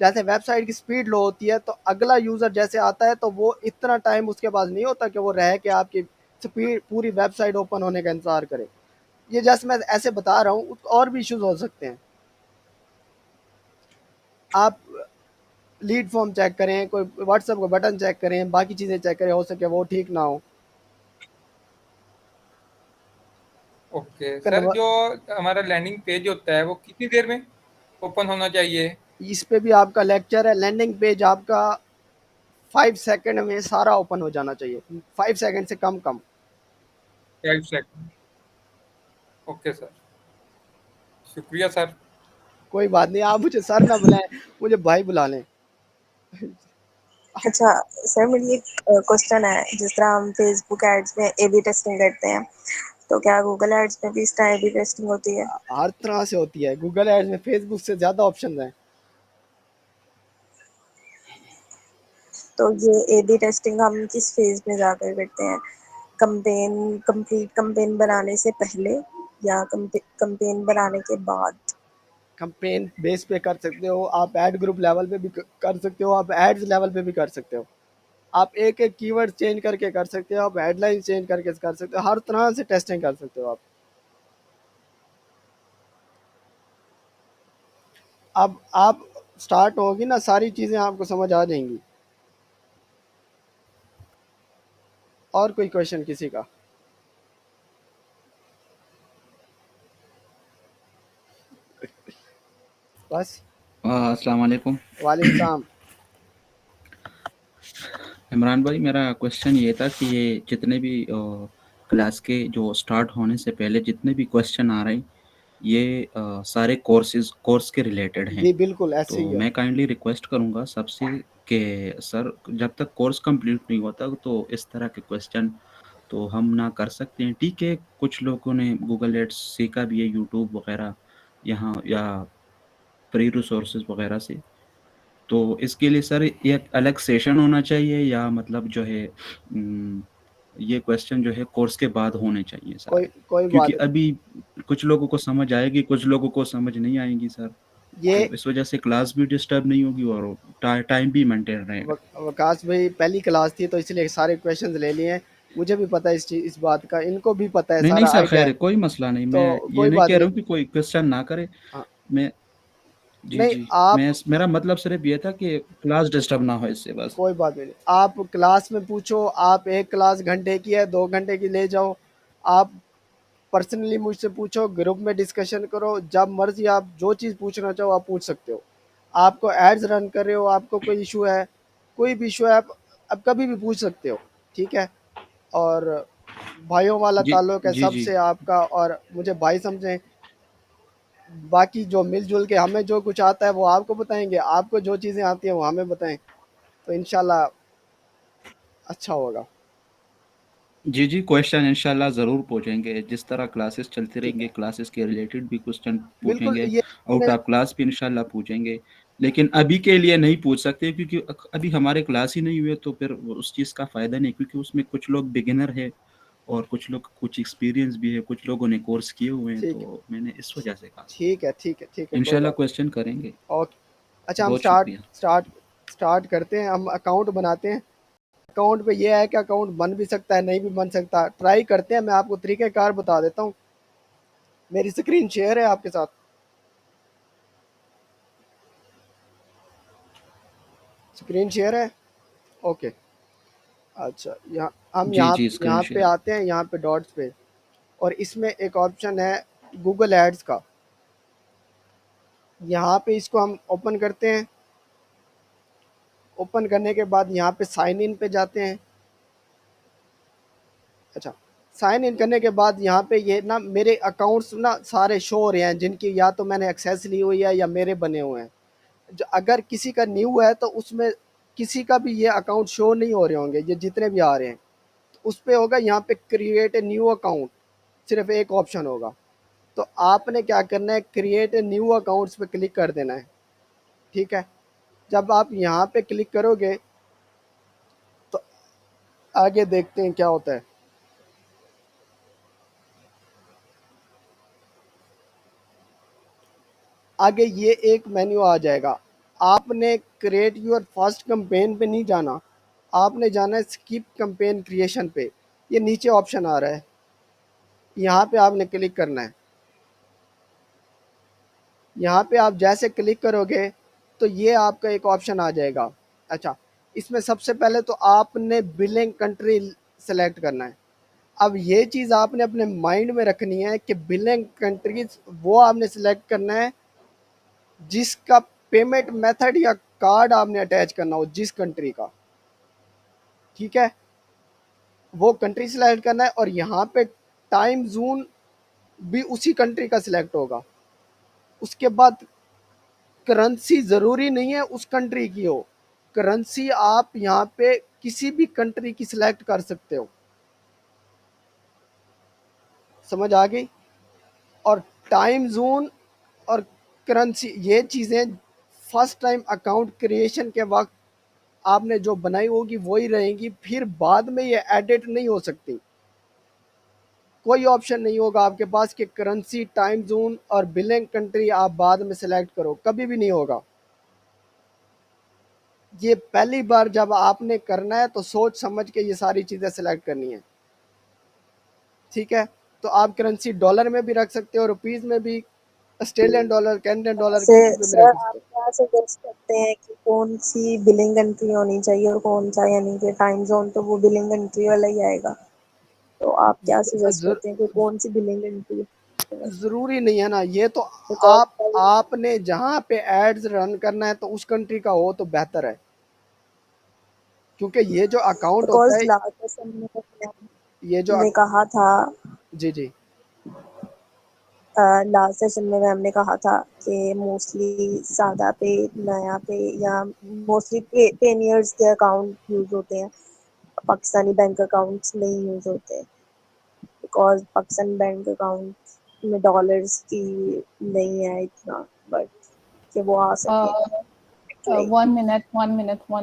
S2: जैसे वेबसाइट की स्पीड लो होती है तो अगला यूज़र जैसे आता है तो वो इतना टाइम उसके पास नहीं होता कि वो रह के आपकी स्पीड पूरी वेबसाइट ओपन होने का इंतज़ार करे। ये जैसे मैं ऐसे बता रहा हूँ, और भी इश्यूज हो सकते हैं। आप लीड फॉर्म चेक करें, कोई व्हाट्सएप का बटन चेक करें, बाकी चीज़ें चेक करें, हो सके वो ठीक ना हो।
S9: ओके सर,
S2: कन्वर
S9: जो हमारा लैंडिंग पेज होता है वो कितनी देर में ओपन होना चाहिए?
S2: इस पे भी आपका लेक्चर है। लैंडिंग पेज आपका 5 सेकंड में सारा ओपन हो जाना चाहिए, 5 सेकंड से कम कम।
S9: 5 सेकंड। ओके सर, शुक्रिया सर।
S2: कोई बात नहीं, आप मुझे सर ना बुलाएं, मुझे भाई बुला लें।
S4: अच्छा सर, मेरी एक क्वेश्चन है। जिस तरह हम फेसबुक एड्स में ए बी टेस्टिंग करते हैं, तो क्या गूगल एड्स में भी इस तरह ए बी टेस्टिंग होती है?
S2: हर तरह से होती है। गूगल एड्स में फेसबुक से ज़्यादा ऑप्शन हैं।
S4: तो ये ए बी टेस्टिंग हम किस फेज में जाकर करते हैं? कंप्लीट कंपेन बनाने से पहले या कंपेन बनाने के बाद?
S2: कंपेन बेस पे कर सकते हो आप, ऐड ग्रुप लेवल पे भी कर सकते हो, आप एड्स लेवल पे भी कर सकते हो। आप एक एक कीवर्ड चेंज करके कर सकते हो, आप हेडलाइन चेंज करके कर सकते हो, हर तरह से टेस्टिंग कर सकते हो आप। अब आप स्टार्ट होगी ना, सारी चीज़ें आपको समझ आ जाएंगी। और कोई क्वेश्चन किसी का? बस।
S10: अस्सलाम वालेकुम।
S2: वालेकुम सलाम।
S10: इमरान भाई, मेरा क्वेश्चन ये था कि ये जितने भी क्लास के जो स्टार्ट होने से पहले जितने भी क्वेश्चन आ रहे हैं, ये सारे कोर्स के रिलेटेड हैं।
S2: जी बिल्कुल ऐसे ही
S10: तो
S2: है।
S10: मैं काइंडली रिक्वेस्ट करूंगा सबसे कि सर, जब तक कोर्स कंप्लीट नहीं होता तो इस तरह के क्वेश्चन तो हम ना कर सकते हैं। ठीक है, कुछ लोगों ने गूगल एड्स सीखा भी है, यूट्यूब वगैरह यहाँ या फ्री रिसोर्सेज वगैरह से। तो इसके लिए सर एक अलग सेशन होना चाहिए या मतलब जो है ये क्वेश्चन जो है कोर्स के बाद होने चाहिए सारे?
S2: कोई
S10: क्योंकि
S2: बात नहीं।
S10: अभी कुछ लोगों को समझ आएगी, कुछ लोगों को समझ नहीं आएगी सर।
S2: ये
S10: तो इस वजह से क्लास भी डिस्टर्ब नहीं होगी और टाइम भी मेंटेन रहेगा।
S2: वकास भाई पहली क्लास थी तो इसलिए सारे क्वेश्चंस ले लिए हैं। मुझे भी पता है इस बात का, इनको भी पता है,
S10: नहीं नहीं
S2: सारा
S10: सर,
S2: आइडिया
S10: खैर
S2: है।
S10: है, कोई मसला नहीं।
S2: तो
S10: मैं ये
S2: कोई
S10: नहीं
S2: बात
S10: कह
S2: नहीं।
S10: रहा हूँ कि कोई क्वेश्चन ना करे।
S2: हाँ,
S10: मैं जी
S2: नहीं
S10: जी,
S2: आप,
S10: मेरा मतलब सिर्फ ये था कि क्लास डिस्टर्ब ना हो इससे बस।
S2: कोई बात नहीं, आप क्लास में पूछो। आप एक क्लास घंटे की है, 2 घंटे की ले जाओ। आप पर्सनली मुझसे पूछो, ग्रुप में डिस्कशन करो, जब मर्जी आप जो चीज़ पूछना चाहो आप पूछ सकते हो। आपको एड्स रन कर रहे हो, आपको कोई इशू है, कोई भी इशू है, आप कभी भी पूछ सकते हो। ठीक है। और भाइयों वाला
S10: जी
S2: ताल्लुक है
S10: जी जी
S2: सबसे आपका, और मुझे भाई समझें। बाकी जो मिलजुल के हमें जो कुछ आता है वो आपको बताएंगे, आपको जो चीज़ें आती हैं वो हमें बताएं, तो इंशाल्लाह अच्छा होगा।
S10: जी जी, क्वेश्चन इंशाल्लाह ज़रूर पूछेंगे। जिस तरह क्लासेस चलती
S2: ठीक
S10: रहेंगी,
S2: है।
S10: क्लासेस के रिलेटेड भी क्वेश्चन
S2: बिल्कुल
S10: पूछेंगे,
S2: ये
S10: आउट
S2: मैंने,
S10: ऑफ क्लास भी इंशाल्लाह पूछेंगे। लेकिन अभी के लिए नहीं पूछ सकते क्योंकि अभी हमारे क्लास ही नहीं हुए, तो फिर उस चीज़ का फ़ायदा नहीं, क्योंकि उसमें कुछ लोग बिगिनर है और कुछ लोग कुछ एक्सपीरियंस भी है, कुछ लोगों ने कोर्स किए हुए हैं,
S2: ठीक है,
S10: तो मैंने इस वजह से कहा।
S2: ठीक है, ठीक है, ठीक है, कोई
S10: इंशाल्लाह
S2: बात
S10: क्वेश्चन करेंगे।
S2: नहीं। ओके। अच्छा, हम
S10: बहुत शुक्रिया।
S2: स्टार्ट करते हैं। हम अकाउंट बनाते हैं। अकाउंट पे ये है कि अकाउंट बन भी सकता है, नहीं भी बन सकता। ट्राई करते हैं। मैं आपको तरीक़ेकार बता देता हूँ। मेरी स्क्रीन शेयर है आपके साथ। स्क्रीन शेयर है। ओके। अच्छा, यहाँ हम
S10: जी
S2: यहाँ
S10: जी, स्क्रीन
S2: यहाँ पे
S10: शेयर।
S2: आते हैं, यहाँ पे डॉट्स पे, और इसमें एक ऑप्शन है गूगल एड्स का। यहाँ पे इसको हम ओपन करते हैं। ओपन करने के बाद यहाँ पे साइन इन पे जाते हैं। अच्छा, साइन इन करने के बाद यहाँ पे ये ना मेरे अकाउंट्स ना सारे शो हो रहे हैं, जिनकी या तो मैंने एक्सेस ली हुई है या मेरे बने हुए हैं। जो अगर किसी का न्यू है तो उसमें किसी का भी ये अकाउंट शो नहीं हो रहे होंगे, ये जितने भी आ रहे हैं। तो उस पे होगा यहाँ पे क्रिएट ए न्यू अकाउंट, सिर्फ एक ऑप्शन होगा। तो आपने क्या करना है, क्रिएट ए न्यू अकाउंट्स पे क्लिक कर देना है। ठीक है। जब आप यहाँ पे क्लिक करोगे तो आगे देखते हैं क्या होता है। आगे ये एक मेन्यू आ जाएगा। आपने क्रिएट योर फर्स्ट कैंपेन पे नहीं जाना, आपने जाना है स्किप कैंपेन क्रिएशन पे। ये नीचे ऑप्शन आ रहा है, यहाँ पे आपने क्लिक करना है। यहाँ पे आप जैसे क्लिक करोगे तो ये आपका एक ऑप्शन आ जाएगा। अच्छा, इसमें सबसे पहले तो आपने बिलिंग कंट्री सेलेक्ट करना है। अब ये चीज़ आपने अपने माइंड में रखनी है कि बिलिंग कंट्रीज वो आपने सेलेक्ट करना है जिसका पेमेंट मेथड या कार्ड आपने अटैच करना हो जिस कंट्री का। ठीक है, वो कंट्री सिलेक्ट करना है, और यहाँ पे टाइम जोन भी उसी कंट्री का सिलेक्ट होगा। उसके बाद करेंसी ज़रूरी नहीं है उस कंट्री की हो, करेंसी आप यहाँ पे किसी भी कंट्री की सिलेक्ट कर सकते हो। समझ आ गई? और टाइम जोन और करेंसी, ये चीज़ें फर्स्ट टाइम अकाउंट क्रिएशन के वक्त आपने जो बनाई होगी वही रहेंगी, फिर बाद में ये एडिट नहीं हो सकती। कोई ऑप्शन नहीं होगा आपके पास कि करेंसी, टाइम जोन और बिलिंग कंट्री आप बाद में सेलेक्ट करो, कभी भी नहीं होगा। ये पहली बार जब आपने करना है तो सोच समझ के ये सारी चीज़ें सेलेक्ट करनी है। ठीक है। तो आप करेंसी डॉलर में भी रख सकते हो, रुपीज़ में भी, ऑस्ट्रेलियन डॉलर, कैनेडियन डॉलर,
S4: से
S2: किसी पे भी
S4: सर
S2: रख
S4: आप
S2: सकते
S4: क्या सजेस्ट करते हैं कि कौन सी बिलिंग कंट्री होनी चाहिए और कौन सा, यानी कि टाइम जोन तो वो बिलिंग कंट्री वाला ही आएगा, तो आप क्या सजेस्ट
S2: हो।
S4: करते हैं कि कौन सी बिलिंग कंट्री?
S2: ज़रूरी नहीं है ना ये तो। आप
S4: बिकॉज
S2: आपने जहाँ पे एड्स रन करना है तो उस कंट्री का हो तो बेहतर है। क्योंकि ये जो अकाउंट होता
S4: बिकॉज
S2: है,
S4: लास्ट सेशन में
S2: ये जो
S4: ने कहा था,
S2: जी जी
S4: लास्ट सेशन में मैम ने कहा था कि मोस्टली सादा पे, नया पे या मोस्टली पेनियर्स के अकाउंट यूज होते हैं, पाकिस्तानी बैंक अकाउंट्स नहीं यूज होते, बिकॉज पाकिस्तानी बैंक अकाउंट में डॉलर्स की नहीं है इतना, बट कि वो आ सके like.
S1: 1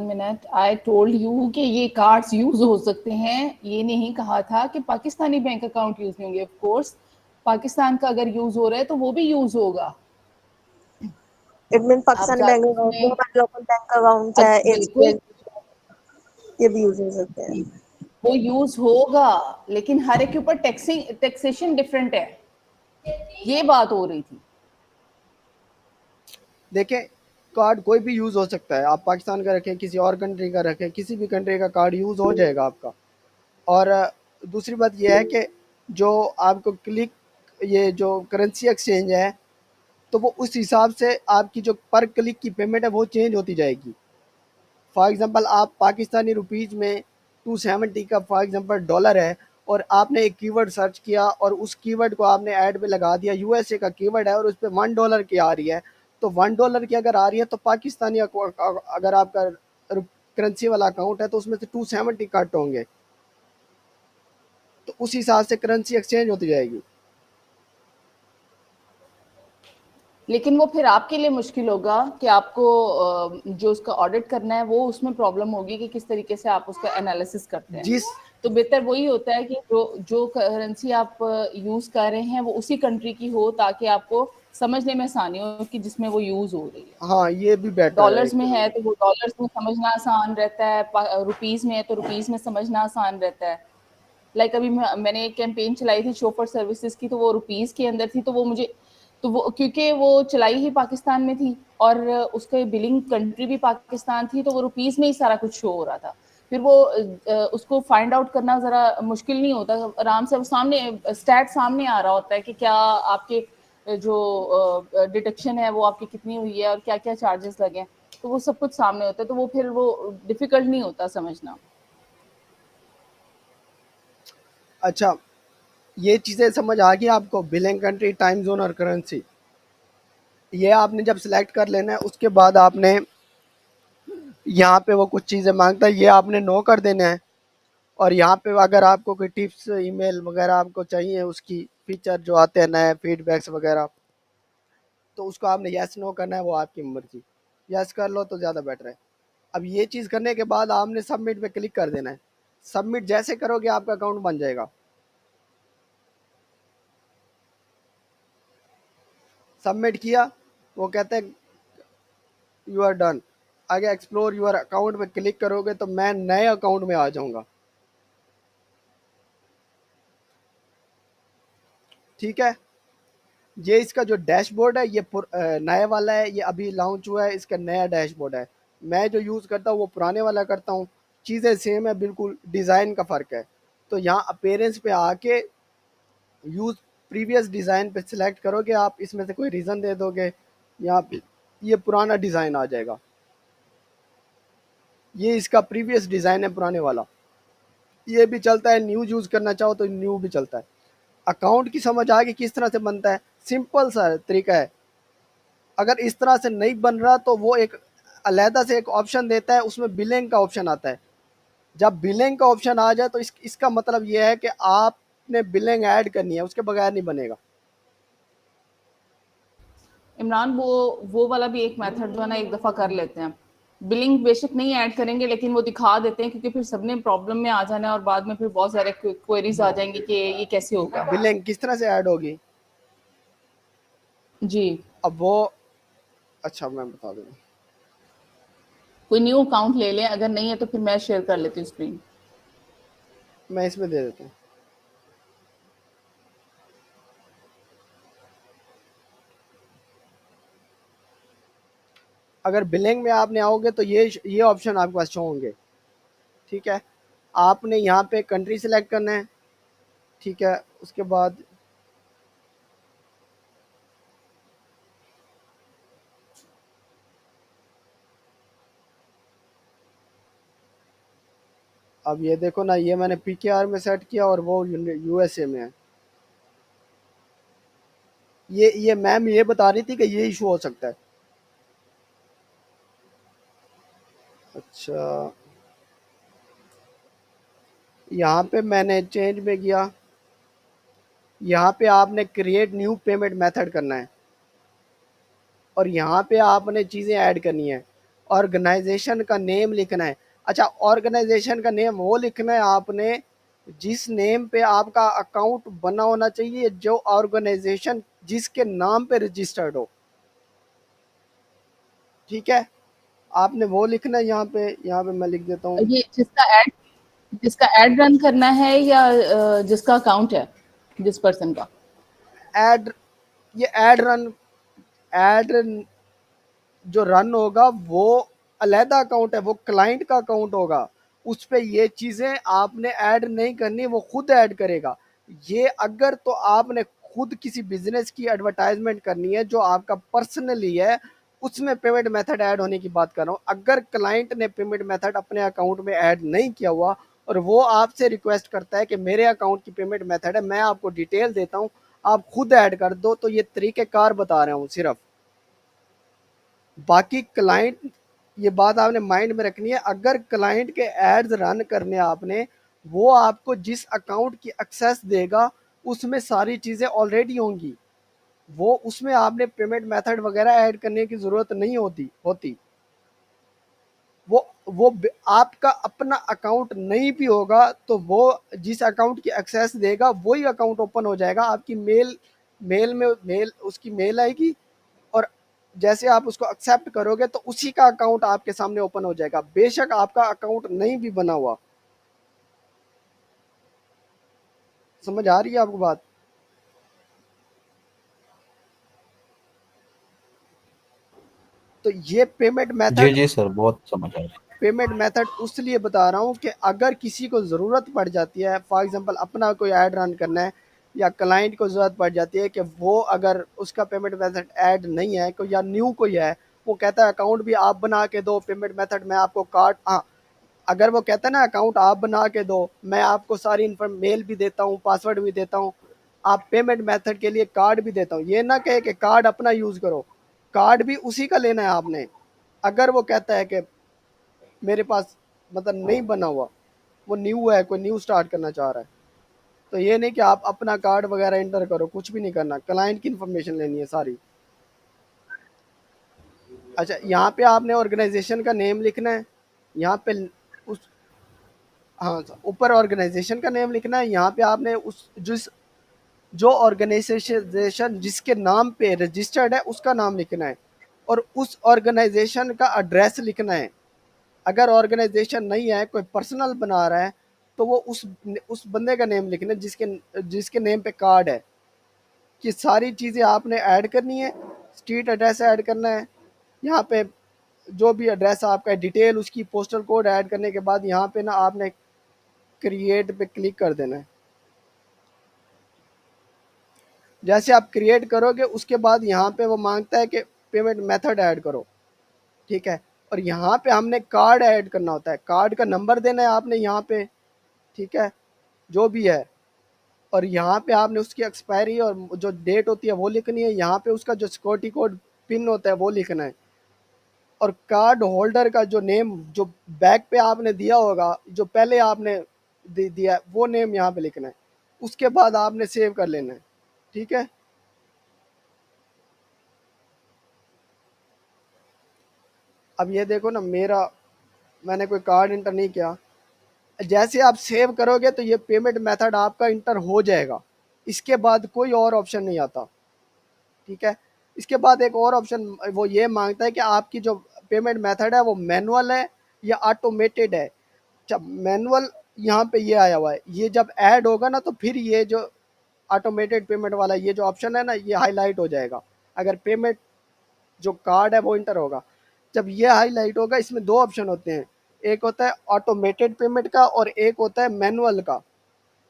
S1: minute. I told you कि ये कार्ड्स यूज हो सकते हैं, ये नहीं कहा था कि पाकिस्तानी बैंक अकाउंट यूज नहीं होंगे। ऑफ कोर्स पाकिस्तान का अगर यूज हो रहा है तो वो भी यूज होगा।
S4: इट मीन
S1: आप
S4: पाकिस्तानी बैंक
S1: जाके
S4: अकाउंट जो
S1: उसमें
S4: हमारे लोकल बैंक अकाउंट है,
S1: बिल्कुल
S4: ये भी यूज हो सकते हैं।
S1: वो यूज होगा, लेकिन हर एक के ऊपर टैक्सेशन डिफरेंट है, ये बात हो रही थी।
S2: देखें, कार्ड कोई भी यूज़ हो सकता है, आप पाकिस्तान का रखें, किसी और कंट्री का रखें, किसी भी कंट्री का कार्ड यूज़ हो जाएगा आपका। और दूसरी बात यह है कि जो आपको क्लिक, ये जो करेंसी एक्सचेंज है, तो वो उस हिसाब से आपकी जो पर क्लिक की पेमेंट है वो चेंज होती जाएगी। फॉर एग्जांपल आप पाकिस्तानी रुपीज़ में 270 का फॉर एग्जांपल डॉलर है, और आपने एक कीवर्ड सर्च किया और उस कीवर्ड को आपने ऐड में लगा दिया, यूएसए का कीवर्ड है और उस पे $1 की आ रही है, तो $1 की अगर आ रही है तो पाकिस्तानी अगर आपका करेंसी वाला अकाउंट है तो उसमें से 270 कट होंगे, तो उस हिसाब से करेंसी एक्सचेंज होती जाएगी।
S1: लेकिन वो फिर आपके लिए मुश्किल होगा कि आपको जो उसका ऑडिट करना है वो उसमें प्रॉब्लम होगी कि किस तरीके से आप उसका एनालिसिस करते हैं।
S2: जिस
S1: तो बेहतर वही होता है कि जो जो करेंसी आप यूज कर रहे हैं वो उसी कंट्री की हो, ताकि आपको समझने में आसानी हो कि जिसमें वो यूज हो रही है।
S2: हाँ, ये भी बेटर है।
S1: डॉलर्स में है तो वो डॉलर्स में समझना आसान रहता है, रुपीज में है तो रुपीज में समझना आसान रहता है। लाइक अभी मैंने एक कैंपेन चलाई थी शोफर सर्विसेज की, तो वो रुपीज के अंदर थी, तो वो मुझे, तो वो क्योंकि वो चलाई ही पाकिस्तान में थी और उसका बिलिंग कंट्री भी पाकिस्तान थी, तो वो रुपीज में ही सारा कुछ शो हो रहा था। फिर वो उसको फाइंड आउट करना जरा मुश्किल नहीं होता, आराम से वो सामने स्टैट सामने आ रहा होता है कि क्या आपके जो डिटेक्शन है वो आपकी कितनी हुई है और क्या क्या चार्जेस लगे हैं, तो वो सब कुछ सामने होता है, तो वो फिर वो डिफिकल्ट नहीं होता समझना।
S2: अच्छा, ये चीज़ें समझ आ गई आपको, बिलिंग कंट्री, टाइम जोन और करेंसी। ये आपने जब सिलेक्ट कर लेना है उसके बाद आपने यहाँ पे वो कुछ चीज़ें मांगता है, ये आपने नो कर देना है। और यहाँ पे अगर आपको कोई टिप्स ईमेल वगैरह आपको चाहिए, उसकी फीचर जो आते हैं नए फीडबैक्स वगैरह, तो उसको आपने यस नो करना है, वो आपकी मर्जी। यस कर लो तो ज़्यादा बेटर है। अब ये चीज़ करने के बाद आपने सबमिट पे क्लिक कर देना है। सबमिट जैसे करोगे आपका अकाउंट बन जाएगा। सबमिट किया, वो कहते हैं यू आर डन। आगे एक्सप्लोर यूर अकाउंट पे क्लिक करोगे तो मैं नए अकाउंट में आ जाऊंगा। ठीक है, ये इसका जो डैशबोर्ड है ये नया वाला है, ये अभी लॉन्च हुआ है, इसका नया डैशबोर्ड है। मैं जो यूज़ करता हूँ वो पुराने वाला करता हूँ। चीज़ें सेम है, बिल्कुल डिज़ाइन का फ़र्क है। तो यहाँ अपेयरेंस पे आके यूज़ प्रीवियस डिज़ाइन पे सिलेक्ट करोगे आप, इसमें से कोई रीज़न दे दोगे, यहाँ पे ये पुराना डिज़ाइन आ जाएगा। ये इसका प्रीवियस डिज़ाइन है पुराने वाला। ये भी चलता है, न्यू यूज़ करना चाहो तो न्यू भी चलता है। अकाउंट की समझ आ गई किस तरह से बनता है, सिंपल सा तरीका है। अगर इस तरह से नहीं बन रहा तो वो एक अलहदा से एक ऑप्शन देता है, उसमें बिलिंग का ऑप्शन आता है। जब बिलिंग का ऑप्शन आ जाए तो इसका मतलब ये है कि आपने बिलिंग ऐड करनी है, उसके बगैर नहीं बनेगा।
S1: इमरान, वो वाला भी एक मेथड जो है ना एक दफा कर लेते हैं। बिलिंग बेशक नहीं ऐड करेंगे लेकिन वो दिखा देते हैं, क्योंकि फिर सबने प्रॉब्लम में आ जाना है और बाद में फिर बहुत सारे क्वेरीज आ जाएंगी कि ये कैसे होगा।
S2: बिलिंग किस तरह से ऐड होगी?
S1: जी,
S2: अब वो, अच्छा मैं बता दूँ।
S1: कोई न्यू अकाउंट ले लें, अगर नहीं है तो फिर मैं शेयर कर लेती हूँ स्क्रीन।
S2: मैं इसमें दे देता हूँ। अगर बिलिंग में आपने आओगे तो ये ऑप्शन आपके पास शो होंगे। ठीक है, आपने यहाँ पे कंट्री सेलेक्ट करना है। ठीक है, उसके बाद अब ये देखो ना, ये मैंने पीकेआर में सेट किया और वो यूएसए में है। ये मैम ये बता रही थी कि ये इशू हो सकता है। अच्छा, यहाँ पे मैंने चेंज में गया, यहाँ पे आपने क्रिएट न्यू पेमेंट मेथड करना है और यहाँ पे आपने चीज़ें ऐड करनी है। ऑर्गेनाइजेशन का नेम लिखना है। अच्छा, ऑर्गेनाइजेशन का नेम वो लिखना है आपने जिस नेम पे आपका अकाउंट बना होना चाहिए, जो ऑर्गेनाइजेशन जिसके नाम पे रजिस्टर्ड हो। ठीक है, आपने वो लिखना है। यहाँ पे मैं लिख देता हूँ,
S1: ये जिसका ऐड रन करना है या जिसका अकाउंट है जिस पर्सन का?
S2: ऐड, ये ऐड जो रन होगा वो अलहदा अकाउंट है, वो क्लाइंट का अकाउंट होगा। उस पे ये चीज़ें आपने ऐड नहीं करनी, वो खुद ऐड करेगा। ये अगर तो आपने खुद किसी बिजनेस की एडवर्टाइजमेंट करनी है जो आपका पर्सनली है, उसमें पेमेंट मेथड ऐड होने की बात कर रहा हूँ। अगर क्लाइंट ने पेमेंट मेथड अपने अकाउंट में ऐड नहीं किया हुआ और वो आपसे रिक्वेस्ट करता है कि मेरे अकाउंट की पेमेंट मेथड है, मैं आपको डिटेल देता हूँ, आप खुद ऐड कर दो, तो ये तरीक़ेकार बता रहा हूँ सिर्फ। बाकी क्लाइंट, ये बात आपने माइंड में रखनी है, अगर क्लाइंट के एड्स रन करने आपने, वो आपको जिस अकाउंट की एक्सेस देगा उसमें सारी चीज़ें ऑलरेडी होंगी, वो उसमें आपने पेमेंट मेथड वगैरह ऐड करने की ज़रूरत नहीं होती। आपका अपना अकाउंट नहीं भी होगा तो वो जिस अकाउंट की एक्सेस देगा वही अकाउंट ओपन हो जाएगा। आपकी मेल उसकी मेल आएगी और जैसे आप उसको एक्सेप्ट करोगे तो उसी का अकाउंट आपके सामने ओपन हो जाएगा, बेशक आपका अकाउंट नहीं भी बना हुआ। समझ आ रही है आपको बात? तो ये
S11: जी जी सर, बहुत समझ आ रहा
S2: पेमेंट मेथड उसलिए बता रहा हूँ कि अगर किसी को ज़रूरत पड़ जाती है, फॉर एग्जांपल अपना कोई ऐड रन करना है या क्लाइंट को ज़रूरत पड़ जाती है कि वो अगर उसका पेमेंट मेथड ऐड नहीं है कोई, या न्यू कोई है, वो कहता है अकाउंट भी आप बना के दो, पेमेंट मेथड मैं आपको कार्ड, हाँ, अगर वो कहता है ना अकाउंट आप बना के दो, मैं आपको सारी मेल भी देता हूँ, पासवर्ड भी देता हूँ, आप पेमेंट मेथड के लिए कार्ड भी देता हूँ, ये ना कहे कि कार्ड अपना यूज़ करो, कार्ड भी उसी का लेना है आपने। अगर वो कहता है कि मेरे पास मतलब नहीं बना हुआ, वो न्यू है, कोई न्यू स्टार्ट करना चाह रहा है, तो ये नहीं कि आप अपना कार्ड वगैरह इंटर करो, कुछ भी नहीं करना, क्लाइंट की इन्फॉर्मेशन लेनी है सारी। अच्छा, यहाँ पे आपने ऑर्गेनाइजेशन का नेम लिखना है, यहाँ पे उस, हाँ, ऊपर ऑर्गेनाइजेशन का नेम लिखना है, यहाँ पे आपने उस जो ऑर्गेनाइजेशन जिसके नाम पे रजिस्टर्ड है उसका नाम लिखना है और उस ऑर्गेनाइजेशन का एड्रेस लिखना है। अगर ऑर्गेनाइजेशन नहीं है, कोई पर्सनल बना रहा है, तो वो उस बंदे का नेम लिखना है जिसके नेम पे कार्ड है। कि सारी चीज़ें आपने ऐड करनी है, स्ट्रीट एड्रेस ऐड करना है, यहाँ पे जो भी एड्रेस आपका डिटेल, उसकी पोस्टल कोड ऐड करने के बाद यहाँ पे ना आपने क्रिएट पे क्लिक कर देना है। जैसे आप क्रिएट करोगे उसके बाद यहाँ पे वो मांगता है कि पेमेंट मेथड ऐड करो, ठीक है, और यहाँ पे हमने कार्ड ऐड करना होता है, कार्ड का नंबर देना है आपने यहाँ पे, ठीक है, जो भी है, और यहाँ पे आपने उसकी एक्सपायरी और जो डेट होती है वो लिखनी है, यहाँ पे उसका जो सिक्योरिटी कोड पिन होता है वो लिखना है, और कार्ड होल्डर का जो नेम जो बैक पे आपने दिया होगा, जो पहले आपने दिया है, वो नेम यहाँ पे लिखना है। उसके बाद आपने सेव कर लेना है, ठीक है। अब ये देखो ना, मैंने कोई कार्ड इंटर नहीं किया, जैसे आप सेव करोगे तो ये पेमेंट मेथड आपका इंटर हो जाएगा, इसके बाद कोई और ऑप्शन नहीं आता, ठीक है। इसके बाद एक और ऑप्शन वो ये मांगता है कि आपकी जो पेमेंट मेथड है वो मैनुअल है या ऑटोमेटेड है। जब मैनुअल यहाँ पे ये आया हुआ है, ये जब ऐड होगा ना तो फिर ये जो ऑटोमेटेड पेमेंट वाला ये जो ऑप्शन है ना, ये हाईलाइट हो जाएगा अगर पेमेंट जो कार्ड है वो इंटर होगा। जब ये हाईलाइट होगा, इसमें दो ऑप्शन होते हैं, एक होता है ऑटोमेटेड पेमेंट का और एक होता है मैनुअल का।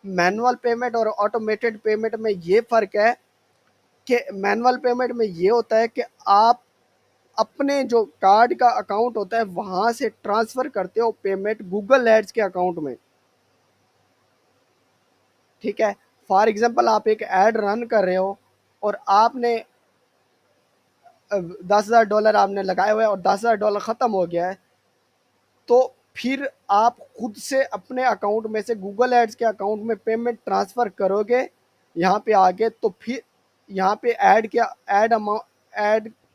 S2: मैनुअल पेमेंट और ऑटोमेटेड पेमेंट में ये फ़र्क है कि मैनुअल पेमेंट में ये होता है कि आप अपने जो कार्ड का अकाउंट होता है वहाँ से ट्रांसफ़र करते हो पेमेंट गूगल एड्स के अकाउंट में, ठीक है। फॉर एग्जांपल आप एक ऐड रन कर रहे हो और आपने $10,000 आपने लगाए हुए हैं और $10,000 ख़त्म हो गया है, तो फिर आप खुद से अपने अकाउंट में से गूगल एड्स के अकाउंट में पेमेंट ट्रांसफ़र करोगे यहाँ पे आगे, तो फिर यहाँ पे ऐड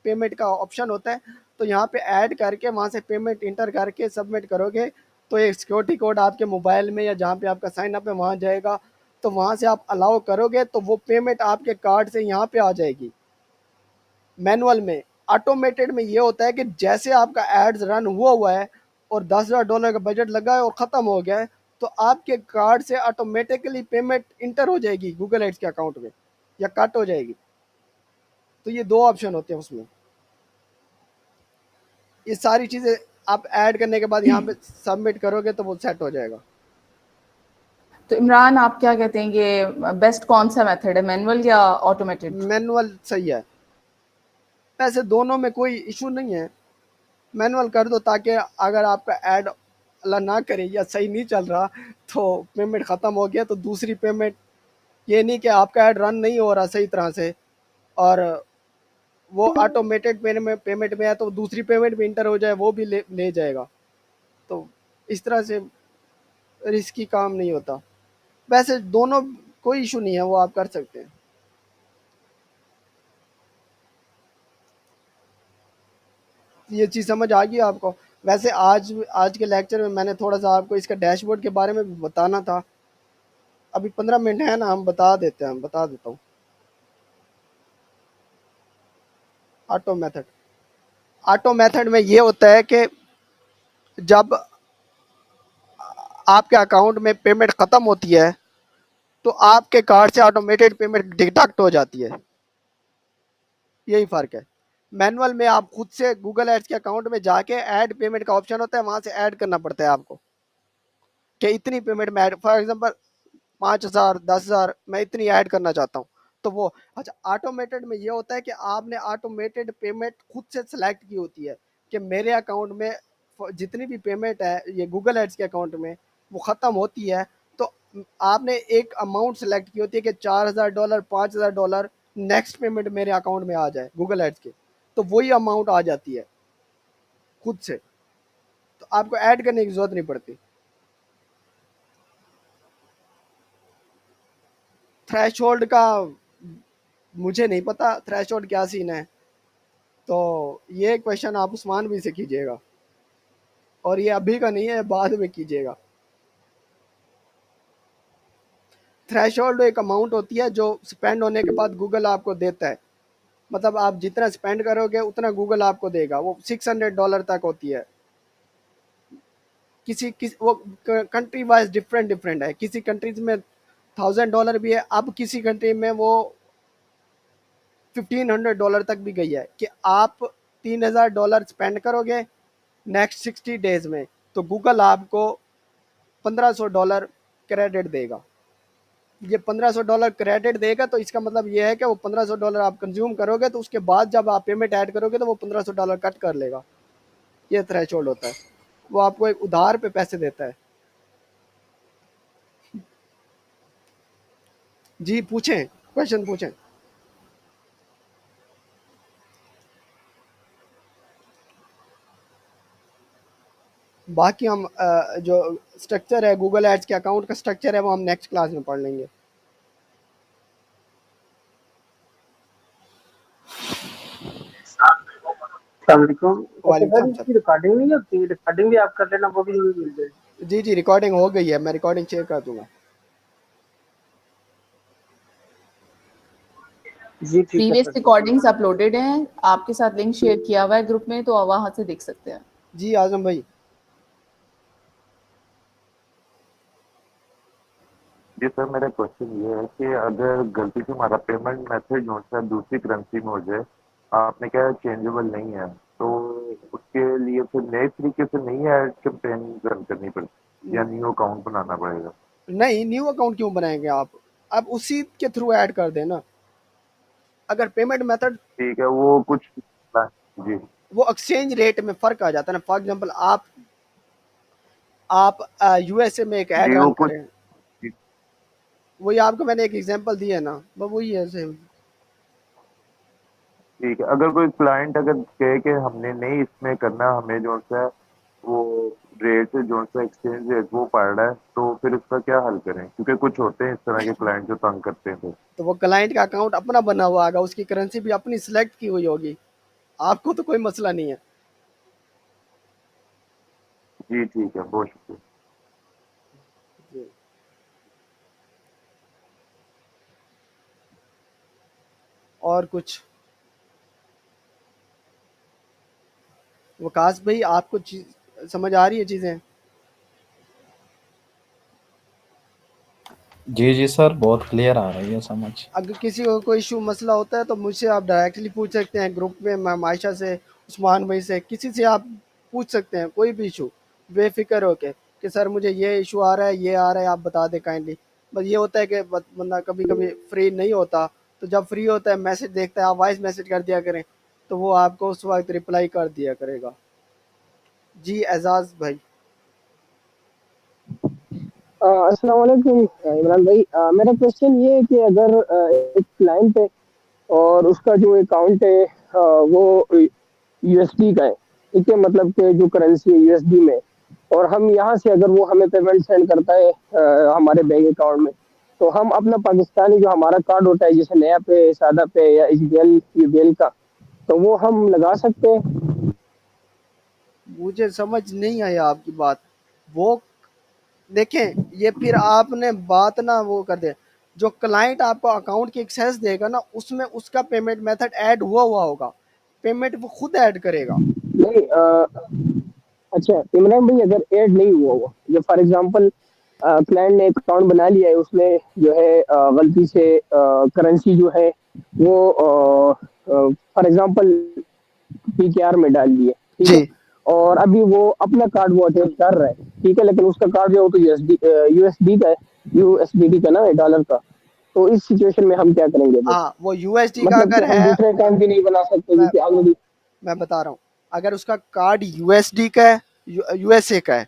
S2: पेमेंट का ऑप्शन होता है, तो यहाँ पे ऐड करके वहाँ से पेमेंट इंटर करके सबमिट करोगे, तो एक सिक्योरिटी कोड आपके मोबाइल में या जहाँ पे आपका साइन अप है वहाँ जाएगा, तो वहाँ से आप अलाउ करोगे तो वो पेमेंट आपके कार्ड से यहाँ पे आ जाएगी। मैनुअल में, ऑटोमेटेड में ये होता है कि जैसे आपका एड्स रन हुआ है और $10,000 का बजट लगा है और ख़त्म हो गया है, तो आपके कार्ड से ऑटोमेटिकली पेमेंट इंटर हो जाएगी गूगल एड्स के अकाउंट में या कट हो जाएगी। तो ये 2 ऑप्शन होते हैं उसमें। ये सारी चीज़ें आप ऐड करने के बाद यहाँ पे सबमिट करोगे तो वो सेट हो जाएगा।
S1: तो इमरान, आप क्या कहते हैं, ये बेस्ट कौन सा मेथड है, मैनुअल या ऑटोमेटेड?
S2: मैनुअल सही है, वैसे दोनों में कोई इशू नहीं है। मैनुअल कर दो ताकि अगर आपका ऐड अल्लाह ना करे या सही नहीं चल रहा तो पेमेंट ख़त्म हो गया तो दूसरी पेमेंट, ये नहीं कि आपका ऐड रन नहीं हो रहा सही तरह से और वो ऑटोमेटेड पेमेंट में है तो दूसरी पेमेंट भी इंटर हो जाए, वो भी ले जाएगा। तो इस तरह से रिस्की काम नहीं होता। वैसे दोनों कोई इशू नहीं है, वो आप कर सकते हैं। ये चीज़ समझ आ गई आपको? वैसे आज के लेक्चर में मैंने थोड़ा सा आपको इसका डैशबोर्ड के बारे में भी बताना था। अभी 15 मिनट है ना, हम बता देता हूँ। ऑटो मेथड में ये होता है कि जब आपके अकाउंट में पेमेंट ख़त्म होती है तो आपके कार्ड से ऑटोमेटेड पेमेंट डिडक्ट हो जाती है, यही फ़र्क है। मैनुअल में आप खुद से गूगल एड्स के अकाउंट में जाके ऐड पेमेंट का ऑप्शन होता है, वहाँ से ऐड करना पड़ता है आपको कि इतनी पेमेंट में ऐड, फॉर एग्जांपल 5,000 10,000 मैं इतनी ऐड करना चाहता हूँ, तो वो अच्छा। ऑटोमेटेड में ये होता है कि आपने ऑटोमेटेड पेमेंट खुद से सेलेक्ट की होती है कि मेरे अकाउंट में जितनी भी पेमेंट है ये गूगल एड्स के अकाउंट में वो ख़त्म होती है, तो आपने एक अमाउंट सेलेक्ट की होती है कि $4,000 $5,000 नेक्स्ट पेमेंट मेरे अकाउंट में आ जाए गूगल एड्स के, तो वही अमाउंट आ जाती है खुद से, तो आपको ऐड करने की ज़रूरत नहीं पड़ती। थ्रेशोल्ड का मुझे नहीं पता, थ्रेशोल्ड क्या सीन है, तो ये क्वेश्चन आप उस्मान भी से कीजिएगा, और ये अभी का नहीं है, बाद में कीजिएगा। थ्रेशोल्ड एक अमाउंट होती है जो स्पेंड होने के बाद गूगल आपको देता है, मतलब आप जितना स्पेंड करोगे उतना गूगल आपको देगा। वो $600 तक होती है। वो कंट्री वाइज डिफरेंट है। किसी कंट्रीज में $1,000 भी है, अब किसी कंट्री में वो $1,500 तक भी गई है कि आप $3,000 स्पेंड करोगे नेक्स्ट 60 डेज में तो गूगल आपको $1,500 क्रेडिट देगा। ये $1,500 क्रेडिट देगा, तो इसका मतलब ये है कि वो $1,500 आप कंज्यूम करोगे तो उसके बाद जब आप पेमेंट ऐड करोगे तो वो $1,500 कट कर लेगा। ये थ्रेशोल्ड होता है, वो आपको एक उधार पे पैसे देता है। जी पूछें, क्वेश्चन पूछें। बाकी हम जो स्ट्रक्चर है गूगल एड्स के अकाउंट का स्ट्रक्चर है वो हम नेक्स्ट क्लास में पढ़ लेंगे। वालेकुम सलाम।
S12: रिकॉर्डिंग नहीं होती, रिकॉर्डिंग भी आप कर लेना, वो भी हमें मिल जाएगी।
S2: जी जी रिकॉर्डिंग हो गई है, मैं रिकॉर्डिंग शेयर कर दूंगा।
S12: जी ठीक है।
S1: प्रीवियस रिकॉर्डिंग्स अपलोडेड हैं, आपके साथ लिंक शेयर किया हुआ है ग्रुप में, तो वहां से देख सकते हैं।
S2: जी आजम भाई।
S6: जी सर, मेरा क्वेश्चन ये है कि अगर गलती से हमारा पेमेंट मेथड जो है दूसरी करेंसी में हो जाए, आपने कहा चेंजेबल नहीं है, तो उसके लिए फिर नए तरीके से नई ऐड कैंपेन रन करनी पड़ेगी या न्यू अकाउंट बनाना पड़ेगा?
S2: नहीं, न्यू अकाउंट क्यों बनाएंगे आप उसी के थ्रू ऐड कर देना। अगर पेमेंट मेथड
S6: ठीक है, वो कुछ जी
S2: वो एक्सचेंज रेट में फ़र्क आ जाता है ना। फॉर एग्जांपल आप यूएसए में एक ऐड
S6: जी
S2: रन
S6: वो कुछ
S2: करें, वही आपको मैंने एक एग्जांपल दिया ना, बस वही है सेम।
S6: ठीक है, अगर कोई क्लाइंट अगर कहे कि हमने नहीं इसमें करना, हमें जो सा वो रेट जो सा एक्सचेंज रेट वो पड़ रहा है, तो फिर उसका क्या हल करें? क्योंकि कुछ होते हैं इस तरह के क्लाइंट जो तंग करते हैं।
S2: तो वो क्लाइंट का अकाउंट अपना बना हुआ होगा, उसकी करेंसी भी अपनी सिलेक्ट की हुई होगी, आपको तो कोई मसला नहीं है।
S6: जी ठीक है, बहुत शुक्रिया।
S2: जी। और कुछ वकास भाई, आपको चीज समझ आ रही है चीजें?
S11: जी जी सर, बहुत क्लियर आ रही है समझ।
S2: अगर किसी को कोई इशू मसला होता है तो मुझसे आप डायरेक्टली पूछ सकते हैं, ग्रुप में मैम आयशा से, उस्मान भाई से, किसी से आप पूछ सकते हैं कोई भी इशू, बेफिक्र होके कि सर मुझे ये इशू आ रहा है, ये आ रहा है, आप बता दें काइंडली। बस ये होता है कि बंदा कभी कभी फ्री नहीं होता, तो जब फ्री होता है मैसेज देखता है, आप वॉइस मैसेज कर दिया करें, तो वो आपको उस वक्त रिप्लाई कर दिया करेगा। जी एजाज भाई।
S12: अस्सलाम वालेकुम इमरान भाई। मेरा क्वेश्चन ये है कि अगर एक क्लाइंट है और उसका जो अकाउंट है वो यूएसडी का है, ठीक है, मतलब कि जो करेंसी है यूएसडी में, और हम यहाँ से अगर वो हमें पेमेंट सेंड करता है हमारे बैंक अकाउंट में, तो हम अपना पाकिस्तानी जो हमारा कार्ड होता है जैसे नया पे, सादा पे या एचबीएल यूबीएल का, तो वो हम लगा सकते हैं?
S2: मुझे समझ नहीं आया आपकी बात। वो देखें, ये फिर आपने बात ना वो कर दे, जो क्लाइंट आपको अकाउंट की एक्सेस देगा ना, उसमें उसका पेमेंट मेथड ऐड हुआ हुआ होगा, पेमेंट वो खुद ऐड करेगा।
S12: नहीं अच्छा इमरान भाई, अगर ऐड नहीं हुआ हुआ, जो फॉर एग्जांपल क्लाइंट ने एक अकाउंट बना लिया है, उसने जो है गलती से करेंसी जो है वो फॉर एग्जांपल पीकेआर में डाल दिए, ठीक है,
S2: जी
S12: और अभी वो अपना कार्ड वो अटैच कर रहा है, ठीक है, लेकिन उसका कार्ड जो है वो तो यूएसडी का है, यूएसडीटी का ना, डॉलर का। तो इस सिचुएशन में हम क्या करेंगे फिर?
S2: हाँ, वो यूएसडी का
S12: मतलब कि
S2: अगर
S12: हम
S2: है,
S12: दूसरे अकाउंट भी नहीं बना सकते
S2: मैं
S12: क्योंकि ऑलरेडी।
S2: मैं बता रहा हूँ, अगर उसका कार्ड यूएसडी का है, यूएसए का है,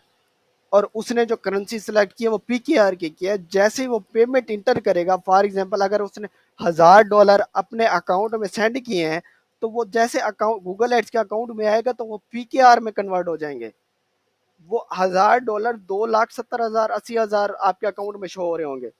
S2: और उसने जो करेंसी सेलेक्ट की है वो पीकेआर की है, जैसे ही वो पेमेंट इंटर करेगा, फॉर एग्जांपल अगर उसने $1000 अपने अकाउंट में सेंड किए हैं, तो वो जैसे अकाउंट गूगल एड्स के अकाउंट में आएगा तो वो पीकेआर में कन्वर्ट हो जाएंगे। वो $1000 2,70,000 80,000 आपके अकाउंट में शो हो रहे होंगे।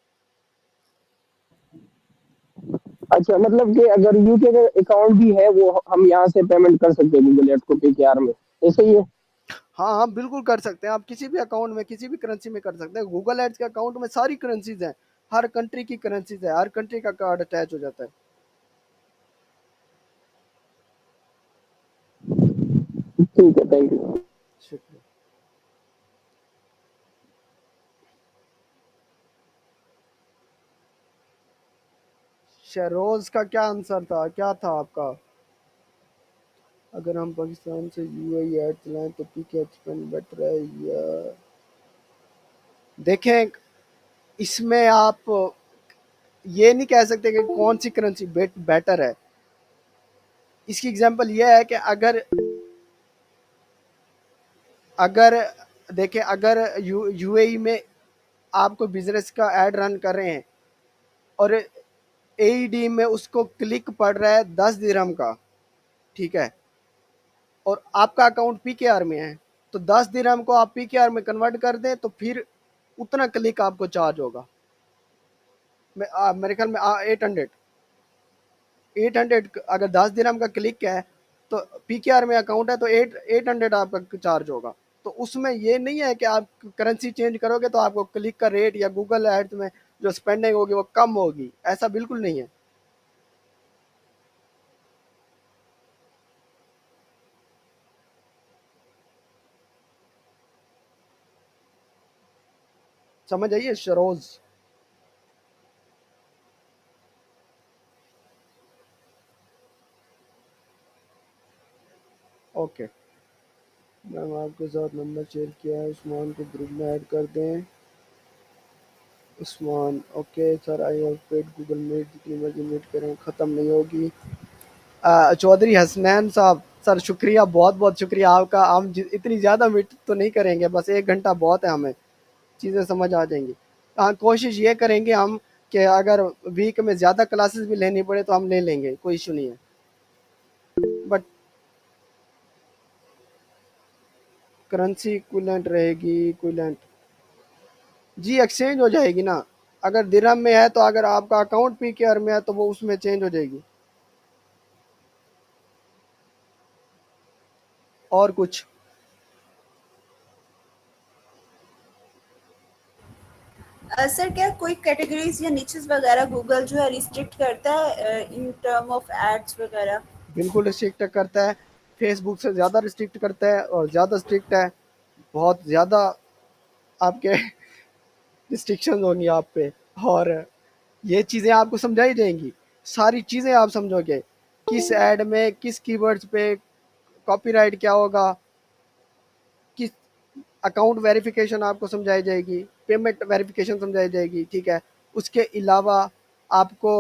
S12: अच्छा, मतलब कि अगर यूके का अकाउंट भी है वो हम यहाँ से पेमेंट कर सकते हैं गूगल एड्स को पीकेआर में, ऐसे ही है?
S2: हाँ हाँ, बिल्कुल कर सकते हैं, आप किसी भी अकाउंट में किसी भी करेंसी में कर सकते हैं। गूगल एड्स के अकाउंट में सारी करेंसीज हैं, हर कंट्री की करेंसीज है, हर कंट्री का कार्ड अटैच हो जाता है।
S12: ठीक है, थैंक यू।
S2: शुक्रिया। शहरोज का क्या आंसर था, क्या था आपका? अगर हम पाकिस्तान से यूएई ऐड चलाएं तो पीके एक्सपेंड बेटर है या? देखें, इसमें आप ये नहीं कह सकते कि कौन सी करेंसी बेटर है। इसकी एग्जांपल ये है कि अगर अगर देखें, अगर यूएई में आप कोई बिजनेस का ऐड रन कर रहे हैं और एईडी में उसको क्लिक पड़ रहा है 10 दिरहम का, ठीक है, और आपका अकाउंट पीकेआर में है, तो 10 दिरहम को आप पीकेआर में कन्वर्ट कर दें तो फिर उतना क्लिक आपको चार्ज होगा। मेरे ख्याल में 800 अगर 10 दिरहम का क्लिक है तो पीकेआर में अकाउंट है तो 800 आपका चार्ज होगा। तो उसमें ये नहीं है कि आप करेंसी चेंज करोगे तो आपको क्लिक का रेट या गूगल एड्स में जो स्पेंडिंग होगी वो कम होगी, ऐसा बिल्कुल नहीं है। समझ आइए शरोज। ओके, मैम आपके साथ नंबर शेयर किया है, उस्मान को ग्रुप में ऐड कर दें। Usman, okay sir, I have paid Google Meet, जितनी मर्जी मीट करें ख़त्म नहीं होगी। चौधरी हसनैन साहब, सर शुक्रिया, बहुत बहुत शुक्रिया आपका। हम इतनी ज़्यादा मीट तो नहीं करेंगे, बस 1 घंटा बहुत है, हमें चीज़ें समझ आ जाएंगी। हाँ, कोशिश ये करेंगे हम कि अगर वीक में ज़्यादा क्लासेस भी लेनी पड़े तो हम ले लेंगे, कोई इशू नहीं है। बट करेंसी इक्विवेलेंट रहेगी, इक्विवेलेंट जी एक्सचेंज हो जाएगी ना। अगर दिरहम में है तो अगर आपका अकाउंट पीकेआर में है तो वो उसमें चेंज हो जाएगी। और कुछ
S8: सर क्या कोई कैटेगरीज या निचेस वगैरह गूगल जो है रिस्ट्रिक्ट करता है इन टर्म ऑफ एड्स वगैरह?
S2: बिल्कुल रिस्ट्रिक्ट करता है, फेसबुक से ज़्यादा रिस्ट्रिक्ट करता है और ज़्यादा स्ट्रिक्ट है, बहुत ज़्यादा आपके रिस्ट्रिक्शन होंगी आप पे। और ये चीज़ें आपको समझाई जाएंगी, सारी चीज़ें आप समझोगे, किस ऐड में किस कीवर्ड्स पे कॉपीराइट क्या होगा, किस अकाउंट वेरिफिकेशन आपको समझाई जाएगी, पेमेंट वेरिफिकेशन समझाई जाएगी, ठीक है। उसके अलावा आपको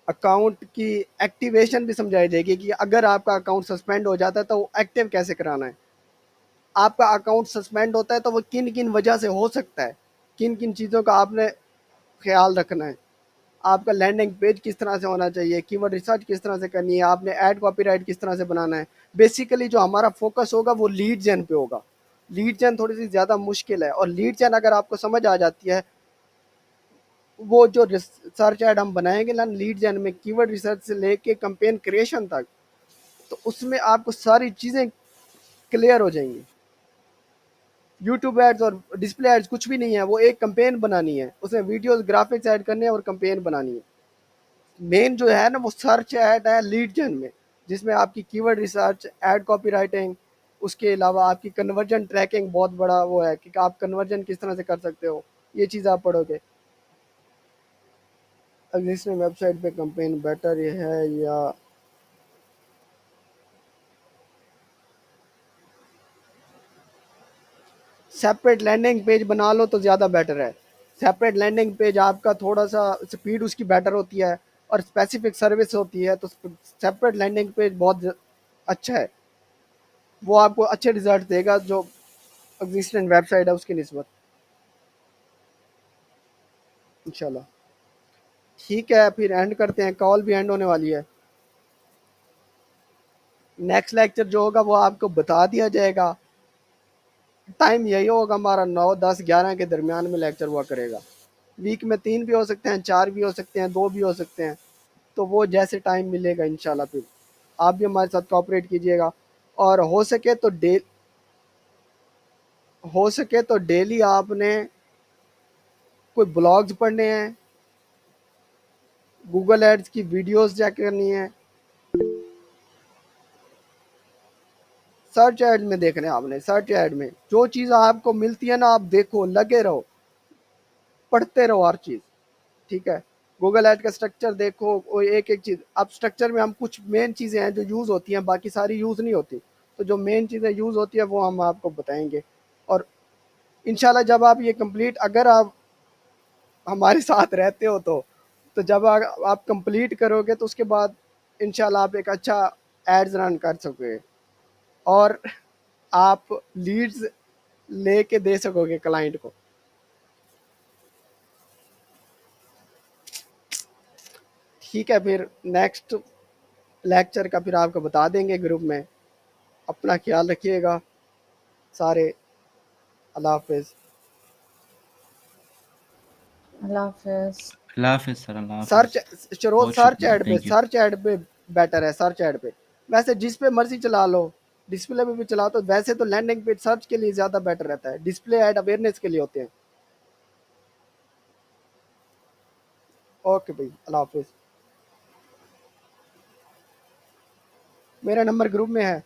S2: अकाउंट की एक्टिवेशन भी समझाई जाएगी कि अगर आपका अकाउंट सस्पेंड हो जाता है तो वो एक्टिव कैसे कराना है। आपका अकाउंट सस्पेंड होता है तो वो किन किन वजह से हो सकता है, किन किन चीज़ों का आपने ख्याल रखना है। आपका लैंडिंग पेज किस तरह से होना चाहिए, कीवर्ड रिसर्च किस तरह से करनी है, आपने ऐड कॉपीराइट किस तरह से बनाना है। बेसिकली जो हमारा फोकस होगा वो लीड जेन पे होगा। लीड जेन थोड़ी सी ज़्यादा मुश्किल है, और लीड जेन अगर आपको समझ आ जाती है, वो जो सर्च ऐड हम बनाएंगे ना लीड जेन में, कीवर्ड रिसर्च से लेके कैंपेन क्रिएशन तक, तो उसमें आपको सारी चीज़ें क्लियर हो जाएंगी। यूट्यूब एड्स और डिस्प्ले एड्स कुछ भी नहीं है, वो एक कैंपेन बनानी है, उसमें वीडियोस ग्राफिक्स ऐड करने हैं और कैंपेन बनानी है। मेन जो है ना वो सर्च ऐड है लीड जेन में, जिसमें आपकी keyword research, add copy writing, उसके अलावा आपकी कन्वर्जन ट्रैकिंग बहुत बड़ा वो है कि आप कन्वर्जन किस तरह से कर सकते हो, ये चीज़ आप पढ़ोगे। एग्जिस्टिंग वेबसाइट पे कैंपेन बेटर है या सेपरेट लैंडिंग पेज बना लो तो ज़्यादा बेटर है। सेपरेट लैंडिंग पेज आपका थोड़ा सा स्पीड उसकी बेटर होती है और स्पेसिफिक सर्विस होती है, तो सेपरेट लैंडिंग पेज बहुत अच्छा है, वो आपको अच्छे रिजल्ट देगा जो एग्जिस्टिंग वेबसाइट है उसकी निस्बत, इंशाल्लाह। ठीक है, फिर एंड करते हैं, कॉल भी एंड होने वाली है। नेक्स्ट लेक्चर जो होगा वो आपको बता दिया जाएगा। टाइम यही होगा हमारा 9, 10, 11 के दरमियान में लेक्चर हुआ करेगा। वीक में 3 भी हो सकते हैं, 4 भी हो सकते हैं, 2 भी हो सकते हैं, तो वो जैसे टाइम मिलेगा इंशाल्लाह। फिर आप भी हमारे साथ कोऑपरेट कीजिएगा, और हो सके तो डेली आपने कोई ब्लॉग्स पढ़ने हैं, गूगल एड्स की वीडियोस चेक करनी है, सर्च ऐड में देखने आपने, सर्च ऐड में जो चीज़ आपको मिलती है ना आप देखो, लगे रहो, पढ़ते रहो हर चीज़, ठीक है। गूगल ऐड का स्ट्रक्चर देखो, वो एक एक चीज़, अब स्ट्रक्चर में हम कुछ मेन चीज़ें हैं जो यूज़ होती हैं, बाकी सारी यूज़ नहीं होती, तो जो मेन चीज़ें यूज़ होती है वो हम आपको बताएंगे। और इंशाल्लाह जब आप ये कंप्लीट, अगर आप हमारे साथ रहते हो तो जब आप कंप्लीट करोगे तो उसके बाद इंशाल्लाह आप एक अच्छा एड्स रन कर सकोगे और आप लीड्स लेके दे सकोगे क्लाइंट को। ठीक है, फिर नेक्स्ट लेक्चर का फिर आपको बता देंगे ग्रुप में। अपना ख्याल रखिएगा सारे, अल्लाह हाफिज़।
S1: अल्लाह हाफिज़।
S10: अल्लाह हाफिज़ सर, अल्लाह
S2: सर्च
S10: हाफिज़।
S2: चलो,
S10: बहुत शुक्रिया, थैंक यू।
S2: सर्च ऐड पे बेटर है, सर्च ऐड पे वैसे जिस पे मर्जी चला लो, डिस्प्ले पे भी चलाओ, तो वैसे तो लैंडिंग पेज सर्च के लिए ज़्यादा बेटर रहता है, डिस्प्ले ऐड अवेयरनेस के लिए होते हैं। ओके भाई, अल्लाह हाफिज़। मेरा नंबर ग्रुप में है।